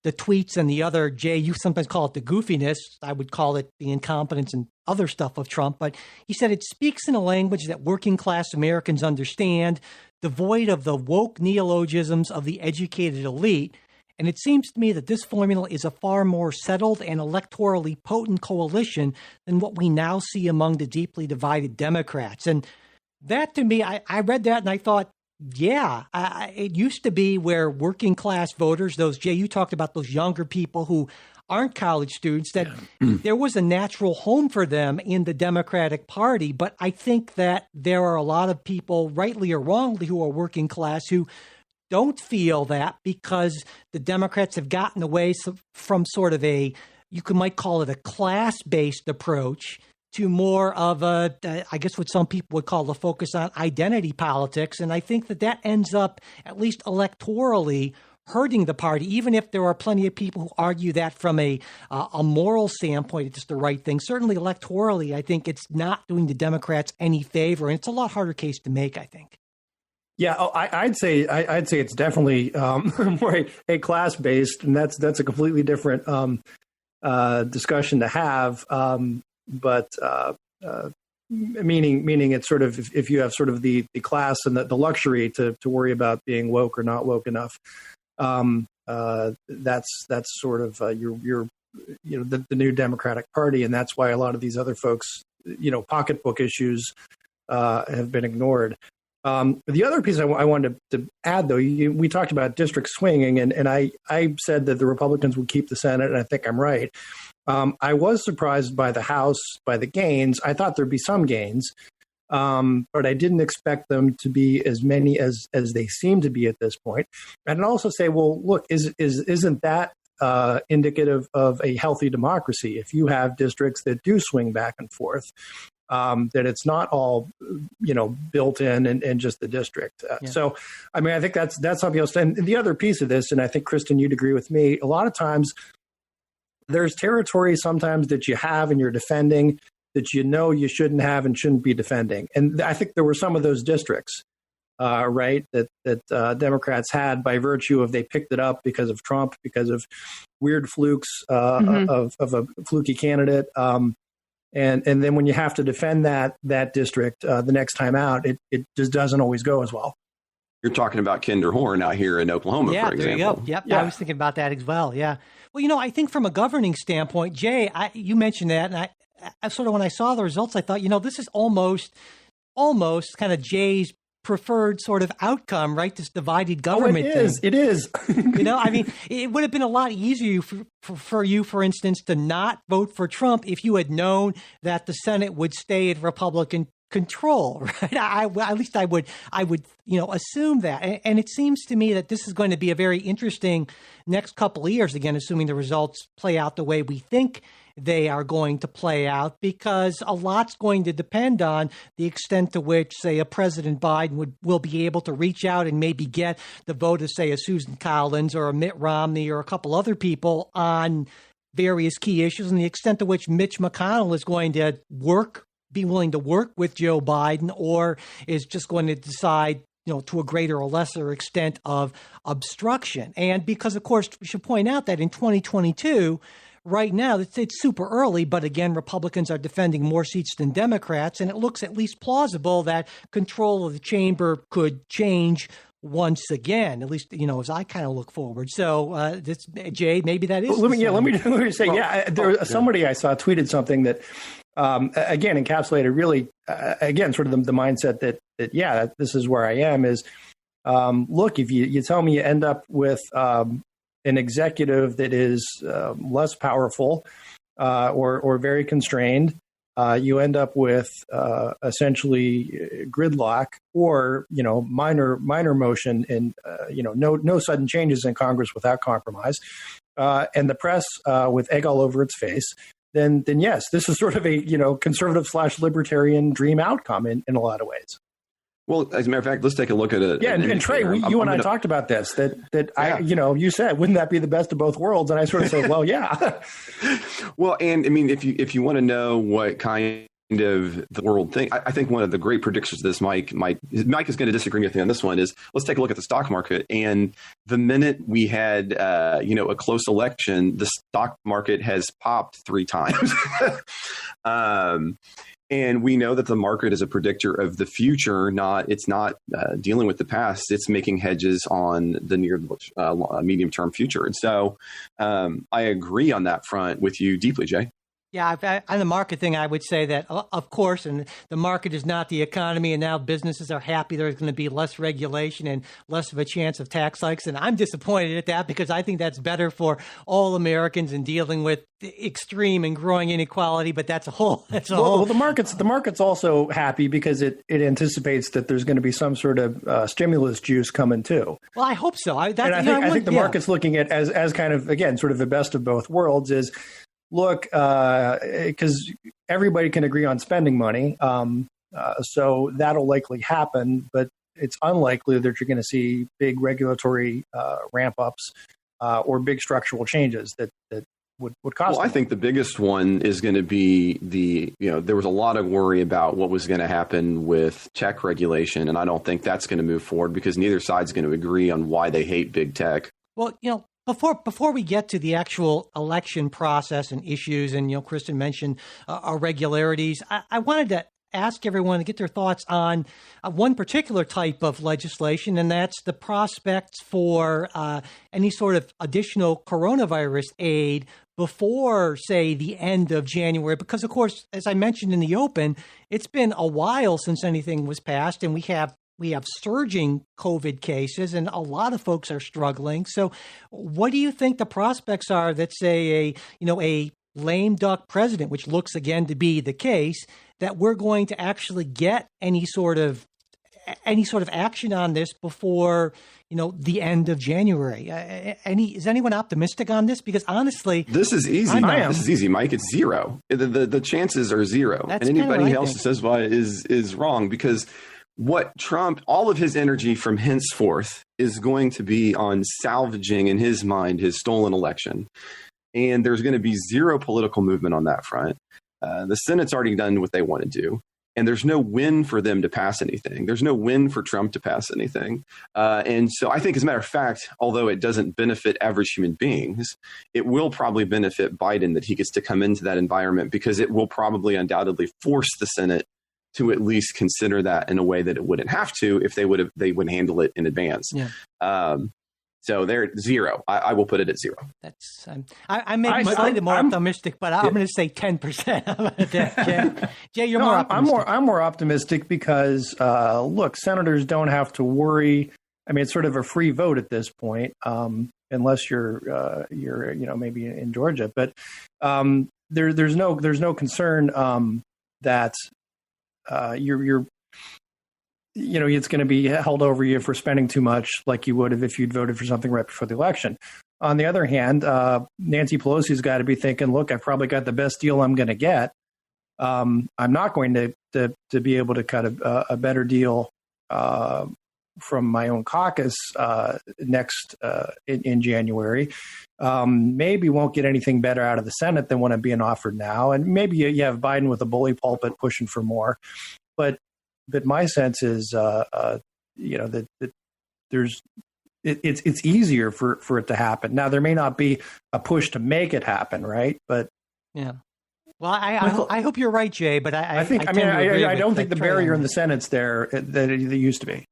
tweets and the other, Jay, you sometimes call it the goofiness. I would call it the incompetence and other stuff of Trump. But he said it speaks in a language that working class Americans understand, devoid of the woke neologisms of the educated elite. And it seems to me that this formula is a far more settled and electorally potent coalition than what we now see among the deeply divided Democrats. And that, to me, I read that and I thought, yeah, it used to be where working class voters, those, Jay, you talked about those younger people who aren't college students, that there was a natural home for them in the Democratic Party. But I think that there are a lot of people, rightly or wrongly, who are working class who don't feel that because the Democrats have gotten away from sort of might call it a class-based approach to more of I guess what some people would call the focus on identity politics. And I think that ends up, at least electorally, hurting the party, even if there are plenty of people who argue that from a moral standpoint, it's the right thing. Certainly electorally, I think it's not doing the Democrats any favor. And it's a lot harder case to make, I think. Yeah, I'd say it's definitely more a class-based, and that's a completely different discussion to have. But meaning it's sort of if you have sort of the class and the luxury to worry about being woke or not woke enough, that's sort of your the new Democratic Party, and that's why a lot of these other folks, pocketbook issues have been ignored. The other piece I wanted to add, though, we talked about district swinging, and I said that the Republicans would keep the Senate, and I think I'm right. I was surprised by the House, by the gains. I thought there'd be some gains, but I didn't expect them to be as many as they seem to be at this point. And I'd also say, well, look, isn't that indicative of a healthy democracy? If you have districts that do swing back and forth, that it's not all, built in and just the district. So, I mean, I think that's something else. And the other piece of this, and I think, Kristen, you'd agree with me, a lot of times there's territory sometimes that you have and you're defending that you shouldn't have and shouldn't be defending. And I think there were some of those districts, right, that Democrats had by virtue of they picked it up because of Trump, because of weird flukes of a fluky candidate. And then when you have to defend that district the next time out, it just doesn't always go as well. You're talking about Kinder Horn out here in Oklahoma, for example. There you go. Yep, yeah. I was thinking about that as well. Yeah. Well, I think from a governing standpoint, Jay, you mentioned that, and I sort of, when I saw the results, I thought, this is almost kind of Jay's preferred sort of outcome, right? This divided government thing. It is. I mean, it would have been a lot easier for you, for instance, to not vote for Trump if you had known that the Senate would stay in Republican control, right? At least I would assume that. And it seems to me that this is going to be a very interesting next couple of years, again, assuming the results play out the way we think they are going to play out, because a lot's going to depend on the extent to which, say, a President Biden will be able to reach out and maybe get the vote of, say, a Susan Collins or a Mitt Romney or a couple other people on various key issues, and the extent to which Mitch McConnell is going to be willing to work with Joe Biden, or is just going to decide, to a greater or lesser extent of obstruction. And because, of course, we should point out that in 2022, right now, it's super early, but again, Republicans are defending more seats than Democrats, and it looks at least plausible that control of the chamber could change once again, at least, as I kind of look forward. So, Jay, maybe that is. Let me say, somebody I saw tweeted something that, again, encapsulated really, again, sort of the mindset that this is where I am is, look, if you tell me you end up with an executive that is less powerful or very constrained, you end up with essentially gridlock or, minor motion and, no sudden changes in Congress without compromise, and the press with egg all over its face, then yes, this is sort of a, conservative / libertarian dream outcome in a lot of ways. Well, as a matter of fact, let's take a look at it. Yeah, and Trey, you and I talked about this, that I, you said, wouldn't that be the best of both worlds? And I sort of said, well, yeah. Well, and I mean, if you want to know what kind of the world thing, I think one of the great predictions of this, Mike is going to disagree with me on this one, is let's take a look at the stock market. And the minute we had, a close election, the stock market has popped 3 times. And we know that the market is a predictor of the future. It's not dealing with the past. It's making hedges on the near medium term future. And so I agree on that front with you deeply, Jay. Yeah, on the market thing, I would say that, of course, and the market is not the economy, and now businesses are happy there's going to be less regulation and less of a chance of tax hikes. And I'm disappointed at that because I think that's better for all Americans in dealing with extreme and growing inequality. But that's a whole. Well, the market's also happy because it anticipates that there's going to be some sort of stimulus juice coming too. Well, I hope so. I think the market's looking at as kind of, again, sort of the best of both worlds is. Look, because everybody can agree on spending money, so that'll likely happen, but it's unlikely that you're going to see big regulatory ramp-ups or big structural changes that would cost. Well, I think the biggest one is going to be there was a lot of worry about what was going to happen with tech regulation, and I don't think that's going to move forward because neither side's going to agree on why they hate big tech. Well, Before we get to the actual election process and issues, and Kristen mentioned irregularities, I wanted to ask everyone to get their thoughts on one particular type of legislation, and that's the prospects for any sort of additional coronavirus aid before, say, the end of January. Because, of course, as I mentioned in the open, it's been a while since anything was passed, and we have surging COVID cases, and a lot of folks are struggling. So what do you think the prospects are that, say, a lame duck president, which looks again to be the case, that we're going to actually get any sort of action on this before, the end of January? Is anyone optimistic on this? Because honestly, this is easy. This is easy, Mike. It's 0. The chances are 0. That's and anybody else who says why is wrong, because what Trump, all of his energy from henceforth is going to be on salvaging, in his mind, his stolen election. And there's going to be 0 political movement on that front. The Senate's already done what they want to do. And there's no win for them to pass anything. There's no win for Trump to pass anything. And so I think, as a matter of fact, although it doesn't benefit average human beings, it will probably benefit Biden that he gets to come into that environment, because it will probably undoubtedly force the Senate to at least consider that in a way that it wouldn't have to if they would handle it in advance. Yeah. So they're 0. I will put it at 0. That's I may be slightly more optimistic, but I'm going to say 10%. Jay, you're more optimistic. I'm more optimistic because look, senators don't have to worry. I mean, it's sort of a free vote at this point, unless you're maybe in Georgia, but there's no concern that. It's going to be held over you for spending too much, like you would have if you'd voted for something right before the election. On the other hand, Nancy Pelosi's got to be thinking, look, I've probably got the best deal I'm going to get. I'm not going to be able to cut a better deal from my own caucus next in January. Maybe won't get anything better out of the Senate than what I'm being offered now. And maybe you have Biden with a bully pulpit pushing for more. But my sense is, that it's easier for it to happen. Now, there may not be a push to make it happen, right? But yeah. Well, I hope you're right, Jay. But I don't think the barrier in the Senate's there that it used to be.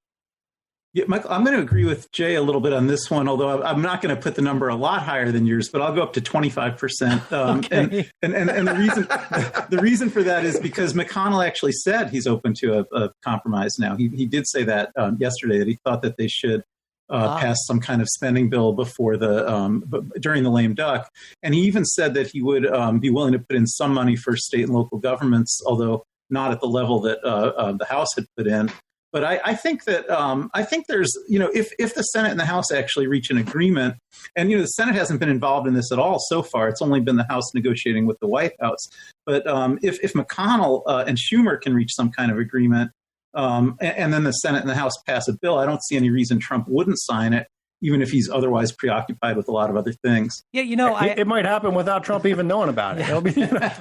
Yeah, Michael, I'm going to agree with Jay a little bit on this one, although I'm not going to put the number a lot higher than yours, but I'll go up to 25%. Okay. And the reason for that is because McConnell actually said he's open to a compromise now. He did say that yesterday, that he thought that they should pass some kind of spending bill before during the lame duck. And he even said that he would be willing to put in some money for state and local governments, although not at the level that the House had put in. But I think that there's, if the Senate and the House actually reach an agreement, and, the Senate hasn't been involved in this at all so far. It's only been the House negotiating with the White House. But if McConnell and Schumer can reach some kind of agreement, and then the Senate and the House pass a bill, I don't see any reason Trump wouldn't sign it, even if he's otherwise preoccupied with a lot of other things. Yeah, it might happen without Trump even knowing about it. Yeah.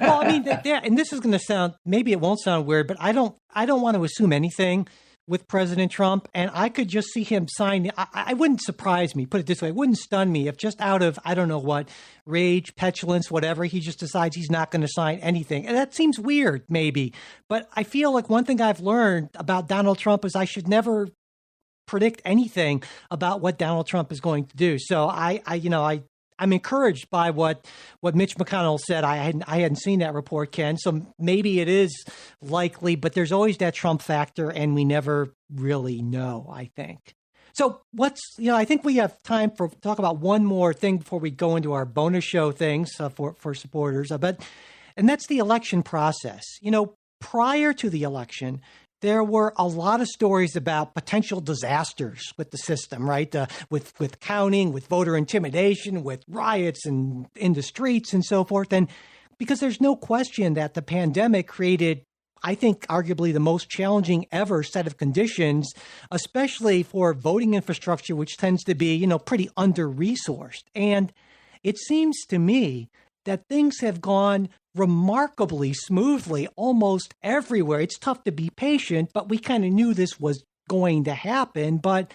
Well, I mean, and this is going to sound, maybe it won't sound weird, but I don't want to assume anything with President Trump, and I could just see him sign. I wouldn't surprise me, put it this way, it wouldn't stun me if just out of, I don't know what, rage, petulance, whatever, he just decides he's not going to sign anything. And that seems weird, maybe. But I feel like one thing I've learned about Donald Trump is I should never predict anything about what Donald Trump is going to do. So I'm encouraged by what Mitch McConnell said. I hadn't seen that report, Ken. So maybe it is likely, but there's always that Trump factor, and we never really know, I think. So I think we have time to talk about one more thing before we go into our bonus show things for supporters. And that's the election process. Prior to the election, there were a lot of stories about potential disasters with the system, right? With counting, with voter intimidation, with riots and in the streets and so forth. And because there's no question that the pandemic created, I think, arguably the most challenging ever set of conditions, especially for voting infrastructure, which tends to be, pretty under-resourced. And it seems to me that things have gone remarkably smoothly almost everywhere. It's tough to be patient, but we kind of knew this was going to happen. But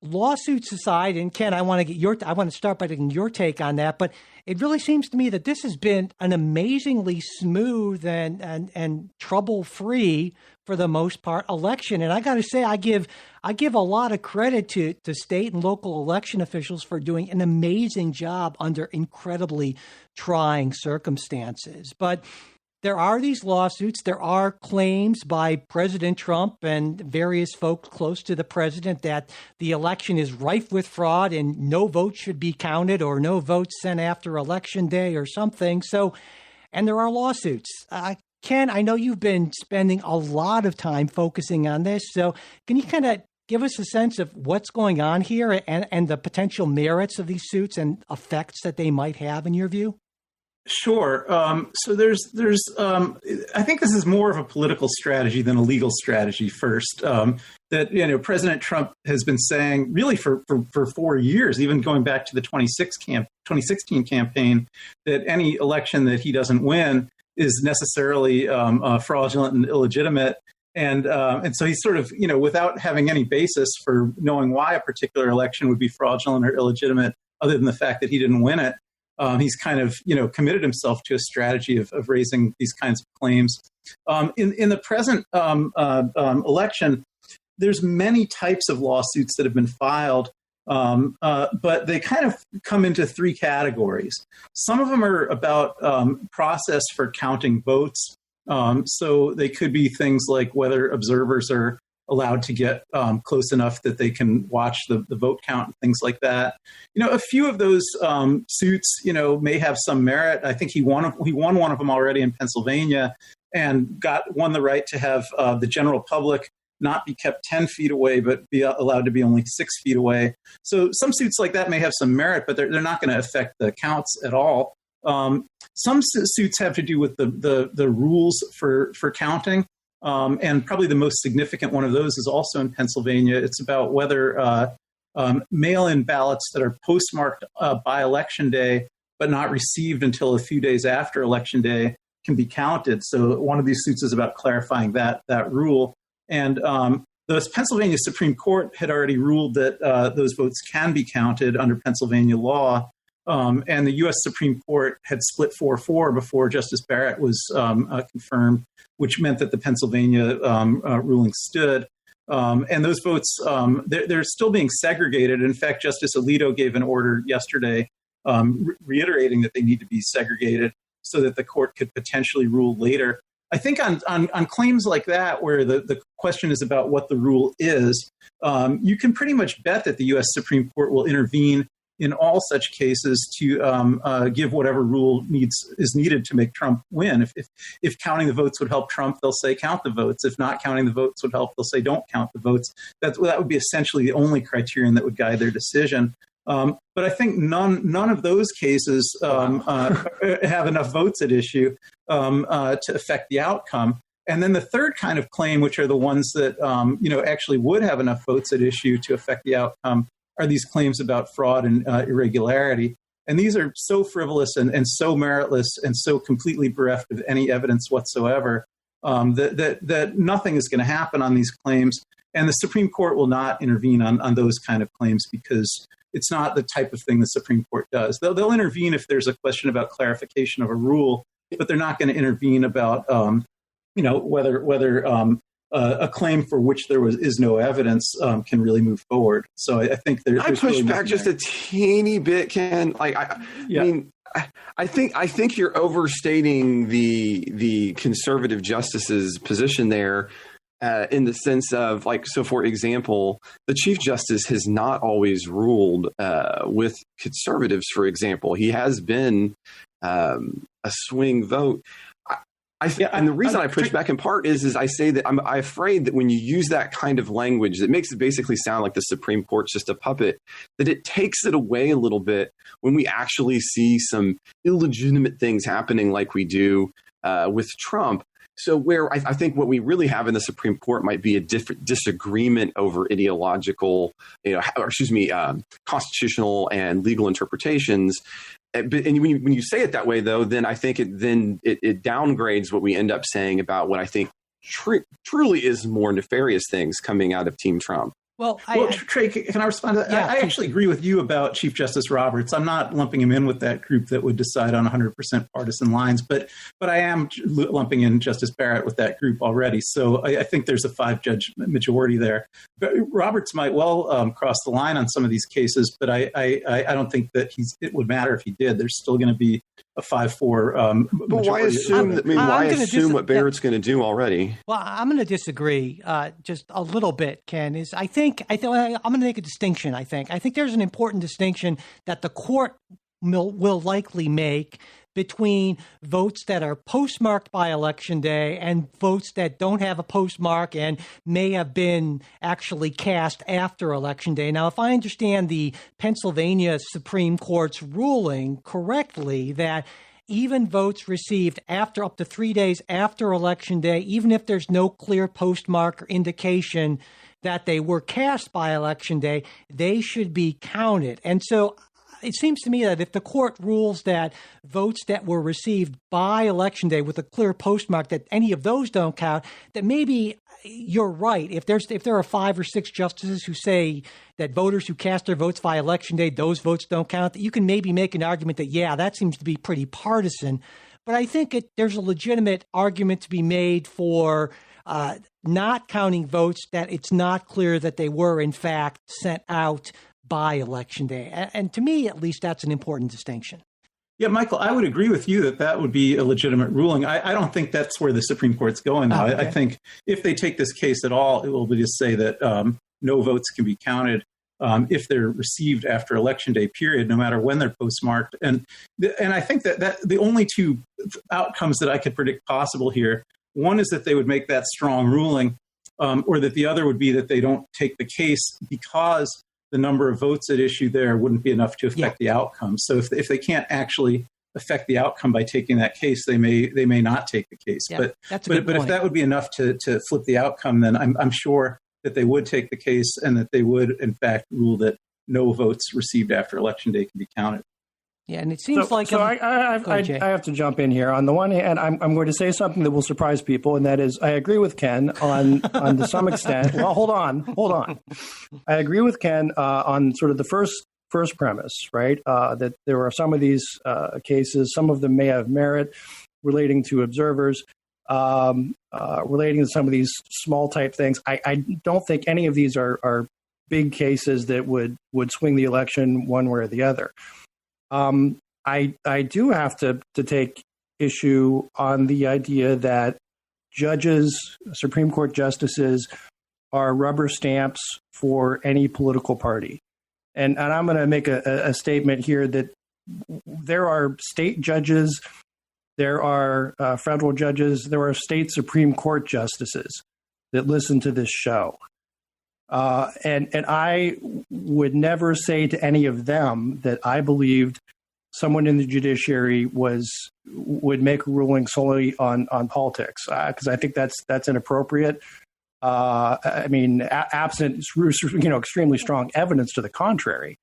lawsuits aside, and Ken, I want to start by getting your take on that, but it really seems to me that this has been an amazingly smooth and trouble-free, for the most part, election. And I got to say, I give a lot of credit to state and local election officials for doing an amazing job under incredibly trying circumstances. But there are these lawsuits. There are claims by President Trump and various folks close to the president that the election is rife with fraud and no vote should be counted or no votes sent after Election Day or something. And there are lawsuits. Ken, I know you've been spending a lot of time focusing on this. So can you kind of give us a sense of what's going on here and the potential merits of these suits and effects that they might have in your view? Sure. So there's I think this is more of a political strategy than a legal strategy first. That, President Trump has been saying really for 4 years, even going back to the 2016 campaign, that any election that he doesn't win is necessarily fraudulent and illegitimate. And so he's sort of, without having any basis for knowing why a particular election would be fraudulent or illegitimate, other than the fact that he didn't win it, he's kind of, committed himself to a strategy of raising these kinds of claims. In the present election, there's many types of lawsuits that have been filed, but they kind of come into three categories. Some of them are about process for counting votes. So they could be things like whether observers are allowed to get close enough that they can watch the vote count and things like that. A few of those suits, may have some merit. I think he won one of them already in Pennsylvania and won the right to have the general public not be kept 10 feet away, but be allowed to be only 6 feet away. So some suits like that may have some merit, but they're not going to affect the counts at all. Some suits have to do with the rules for counting. And probably the most significant one of those is also in Pennsylvania. It's about whether mail-in ballots that are postmarked by Election Day but not received until a few days after Election Day can be counted. So one of these suits is about clarifying that rule. And the Pennsylvania Supreme Court had already ruled that those votes can be counted under Pennsylvania law. And the U.S. Supreme Court had split 4-4 before Justice Barrett was confirmed, which meant that the Pennsylvania ruling stood. And those votes, they're still being segregated. In fact, Justice Alito gave an order yesterday reiterating that they need to be segregated so that the court could potentially rule later. I think on claims like that, where the question is about what the rule is, you can pretty much bet that the U.S. Supreme Court will intervene in all such cases to give whatever rule is needed to make Trump win. If counting the votes would help Trump, they'll say count the votes. If not counting the votes would help, they'll say don't count the votes. That would be essentially the only criterion that would guide their decision. But I think none of those cases have enough votes at issue to affect the outcome. And then the third kind of claim, which are the ones that actually would have enough votes at issue to affect the outcome, are these claims about fraud and irregularity. And these are so frivolous and so meritless and so completely bereft of any evidence whatsoever that nothing is going to happen on these claims. And the Supreme Court will not intervene on those kind of claims because it's not the type of thing the Supreme Court does. They'll intervene if there's a question about clarification of a rule, but they're not going to intervene about whether a claim for which there is no evidence can really move forward. So I think there's I push really back just a teeny bit, Ken. I mean, I think you're overstating the conservative justice's position there. In the sense of, so for example, the Chief Justice has not always ruled with conservatives, for example. He has been a swing vote. And the reason I push back in part is I say that I'm afraid that when you use that kind of language, that makes it basically sound like the Supreme Court's just a puppet, that it takes it away a little bit when we actually see some illegitimate things happening like we do with Trump. So where I think what we really have in the Supreme Court might be a different disagreement over ideological, constitutional and legal interpretations. And when you say it that way, though, then I think it downgrades what we end up saying about what I think truly is more nefarious things coming out of Team Trump. Well, Trey, can I respond to that? Yeah, I actually agree with you about Chief Justice Roberts. I'm not lumping him in with that group that would decide on 100% partisan lines, but I am lumping in Justice Barrett with that group already. So I think there's a 5-judge majority there. But Roberts might well cross the line on some of these cases, but I don't think that it would matter if he did. There's still going to be a 5-4 majority. But why assume what Barrett's going to do already? Well, I'm going to disagree just a little bit, Ken. I'm going to make a distinction, I think there's an important distinction that the court will likely make between votes that are postmarked by Election Day and votes that don't have a postmark and may have been actually cast after Election Day. Now, if I understand the Pennsylvania Supreme Court's ruling correctly, that even votes received after up to 3 days after Election Day, even if there's no clear postmark or indication that they were cast by Election Day, they should be counted. And so it seems to me that if the court rules that votes that were received by Election Day with a clear postmark, that any of those don't count, that maybe you're right. If there are 5 or 6 justices who say that voters who cast their votes by Election Day, those votes don't count, that you can maybe make an argument that, yeah, that seems to be pretty partisan. But I think there's a legitimate argument to be made for not counting votes that it's not clear that they were, in fact, sent out by Election Day. And to me, at least, that's an important distinction. Yeah, Michael, I would agree with you that would be a legitimate ruling. I don't think that's where the Supreme Court's going, though. Okay. I think if they take this case at all, it will be to say that no votes can be counted if they're received after Election Day, period, no matter when they're postmarked. And I think that the only 2 outcomes that I could predict possible here, one is that they would make that strong ruling, or that the other would be that they don't take the case because the number of votes at issue there wouldn't be enough to affect the outcome. So if they can't actually affect the outcome by taking that case, they may not take the case. Yeah, but if that would be enough to flip the outcome, then I'm sure that they would take the case and that they would, in fact, rule that no votes received after Election Day can be counted. Yeah, and it seems I have to jump in here. On the one hand, I'm going to say something that will surprise people, and that is I agree with Ken on to some extent. Well, hold on. I agree with Ken on sort of the first premise, right? That there are some of these cases, some of them may have merit relating to observers, relating to some of these small type things. I don't think any of these are big cases that would swing the election one way or the other. I do have to take issue on the idea that judges, Supreme Court justices, are rubber stamps for any political party. And I'm going to make a statement here that there are state judges, there are federal judges, there are state Supreme Court justices that listen to this show. And I would never say to any of them that I believed someone in the judiciary would make a ruling solely on politics, because I think that's inappropriate. I mean, absent extremely strong evidence to the contrary.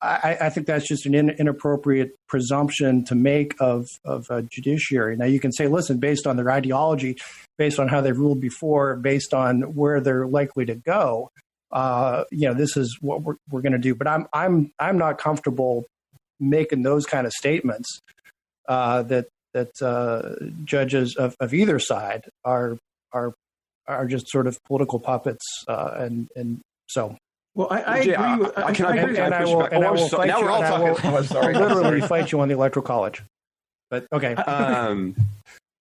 I think that's just an inappropriate presumption to make of a judiciary. Now, you can say, listen, based on their ideology, based on how they've ruled before, based on where they're likely to go, this is what we're going to do. But I'm not comfortable making those kind of statements that judges of either side are just sort of political puppets, and so. Well, I agree. I will literally fight you on the Electoral College. But okay.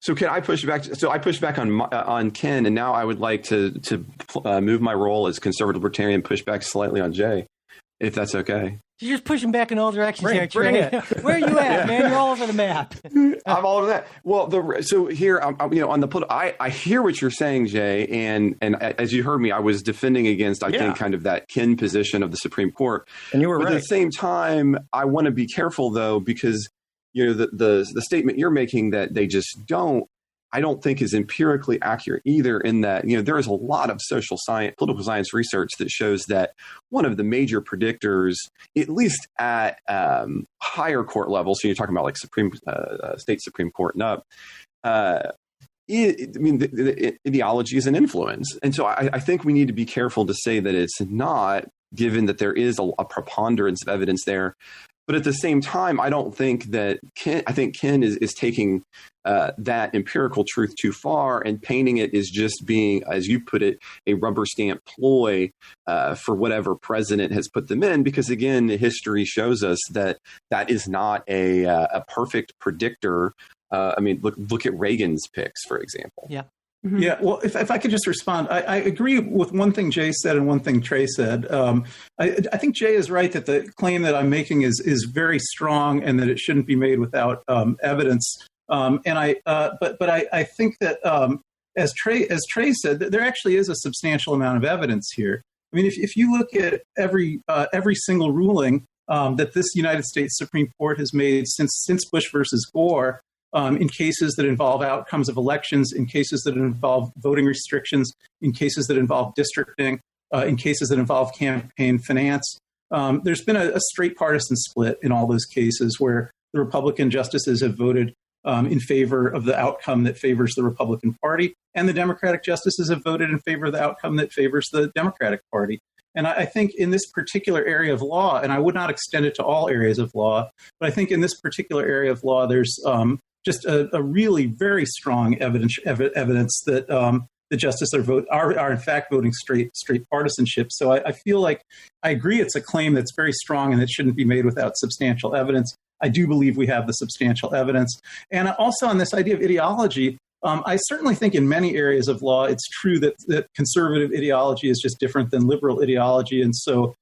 So can I push back? So I pushed back on Ken, and now I would like to move my role as conservative libertarian, push back slightly on Jay, if that's okay. You're just pushing back in all directions here. Bring it. Where are you at, man? You're all over the map. I'm all over that. Well, so here, on the I hear what you're saying, Jay, and as you heard me, I was defending against, I think, kind of that Ken position of the Supreme Court. And you were right. At the same time, I want to be careful though, because the statement you're making that they just don't, I don't think is empirically accurate either, in that, there is a lot of political science research that shows that one of the major predictors, at least at higher court levels, so you're talking about like state Supreme Court and up, the ideology is an influence. And so I think we need to be careful to say that it's not, given that there is a preponderance of evidence there. But at the same time, I don't think that Ken is taking that empirical truth too far and painting it as just being, as you put it, a rubber stamp ploy for whatever president has put them in. Because again, history shows us that is not a perfect predictor. Look at Reagan's picks, for example. Yeah. Mm-hmm. Yeah, well, if I could just respond, I agree with one thing Jay said and one thing Trey said. I think Jay is right that the claim that I'm making is very strong and that it shouldn't be made without evidence. But I think that as Trey said, there actually is a substantial amount of evidence here. I mean, if you look at every single ruling that this United States Supreme Court has made since Bush versus Gore, in cases that involve outcomes of elections, in cases that involve voting restrictions, in cases that involve districting, in cases that involve campaign finance. There's been a straight partisan split in all those cases where the Republican justices have voted in favor of the outcome that favors the Republican Party, and the Democratic justices have voted in favor of the outcome that favors the Democratic Party. And I think in this particular area of law, and I would not extend it to all areas of law, but I think in this particular area of law, there's just a really very strong evidence that the justices are in fact voting straight partisanship. So I feel like I agree it's a claim that's very strong and it shouldn't be made without substantial evidence. I do believe we have the substantial evidence. And also on this idea of ideology, I certainly think in many areas of law, it's true that conservative ideology is just different than liberal ideology. And so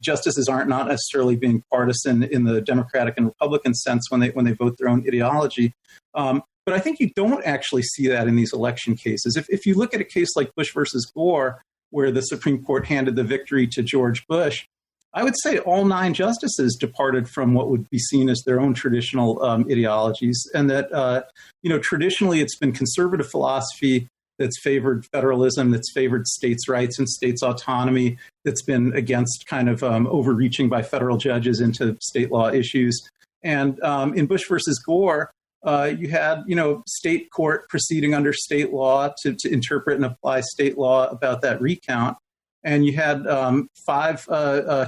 justices aren't not necessarily being partisan in the Democratic and Republican sense when they vote their own ideology. But I think you don't actually see that in these election cases. If you look at a case like Bush versus Gore, where the Supreme Court handed the victory to George Bush, I would say all 9 justices departed from what would be seen as their own traditional ideologies, and that traditionally it's been conservative philosophy that's favored federalism, that's favored states' rights and states' autonomy, that's been against kind of overreaching by federal judges into state law issues. And in Bush versus Gore, you had state court proceeding under state law to interpret and apply state law about that recount. And you had 5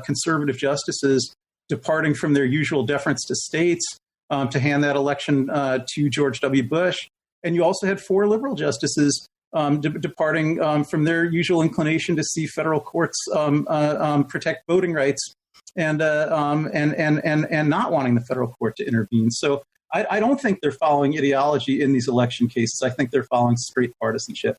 conservative justices departing from their usual deference to states to hand that election to George W. Bush. And you also had 4 liberal justices departing from their usual inclination to see federal courts protect voting rights and not wanting the federal court to intervene. So I don't think they're following ideology in these election cases. I think they're following straight partisanship.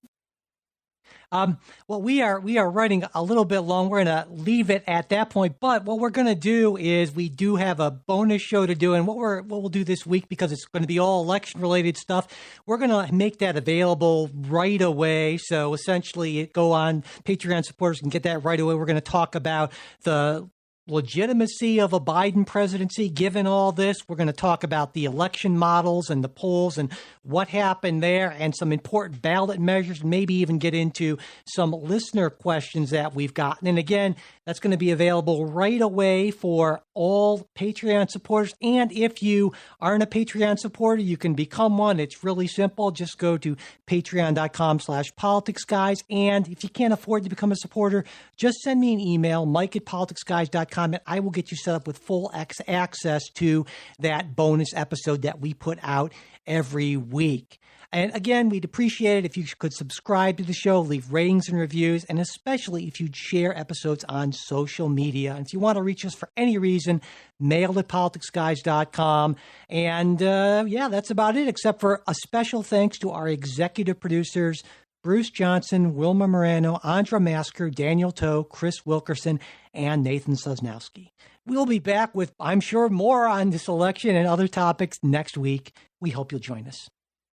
Well, we are running a little bit long. We're going to leave it at that point. But what we're going to do is we do have a bonus show to do. And what we'll do this week, because it's going to be all election related stuff, we're going to make that available right away. So essentially go on Patreon supporters can get that right away. We're going to talk about the legitimacy of a Biden presidency, given all this. We're going to talk about the election models and the polls and what happened there and some important ballot measures, maybe even get into some listener questions that we've gotten. And again, that's going to be available right away for all Patreon supporters. And if you aren't a Patreon supporter, you can become one. It's really simple. Just go to patreon.com/politicsguys. And if you can't afford to become a supporter, just send me an email, mike@politicsguys.com, and I will get you set up with full access to that bonus episode that we put out every week. And again, we'd appreciate it if you could subscribe to the show, leave ratings and reviews, and especially if you'd share episodes on social media. And if you want to reach us for any reason, mail@politicsguys.com. And that's about it, except for a special thanks to our executive producers, Bruce Johnson, Wilma Moreno, Andra Masker, Daniel Toe, Chris Wilkerson, and Nathan Sosnowski. We'll be back with, I'm sure, more on this election and other topics next week. We hope you'll join us.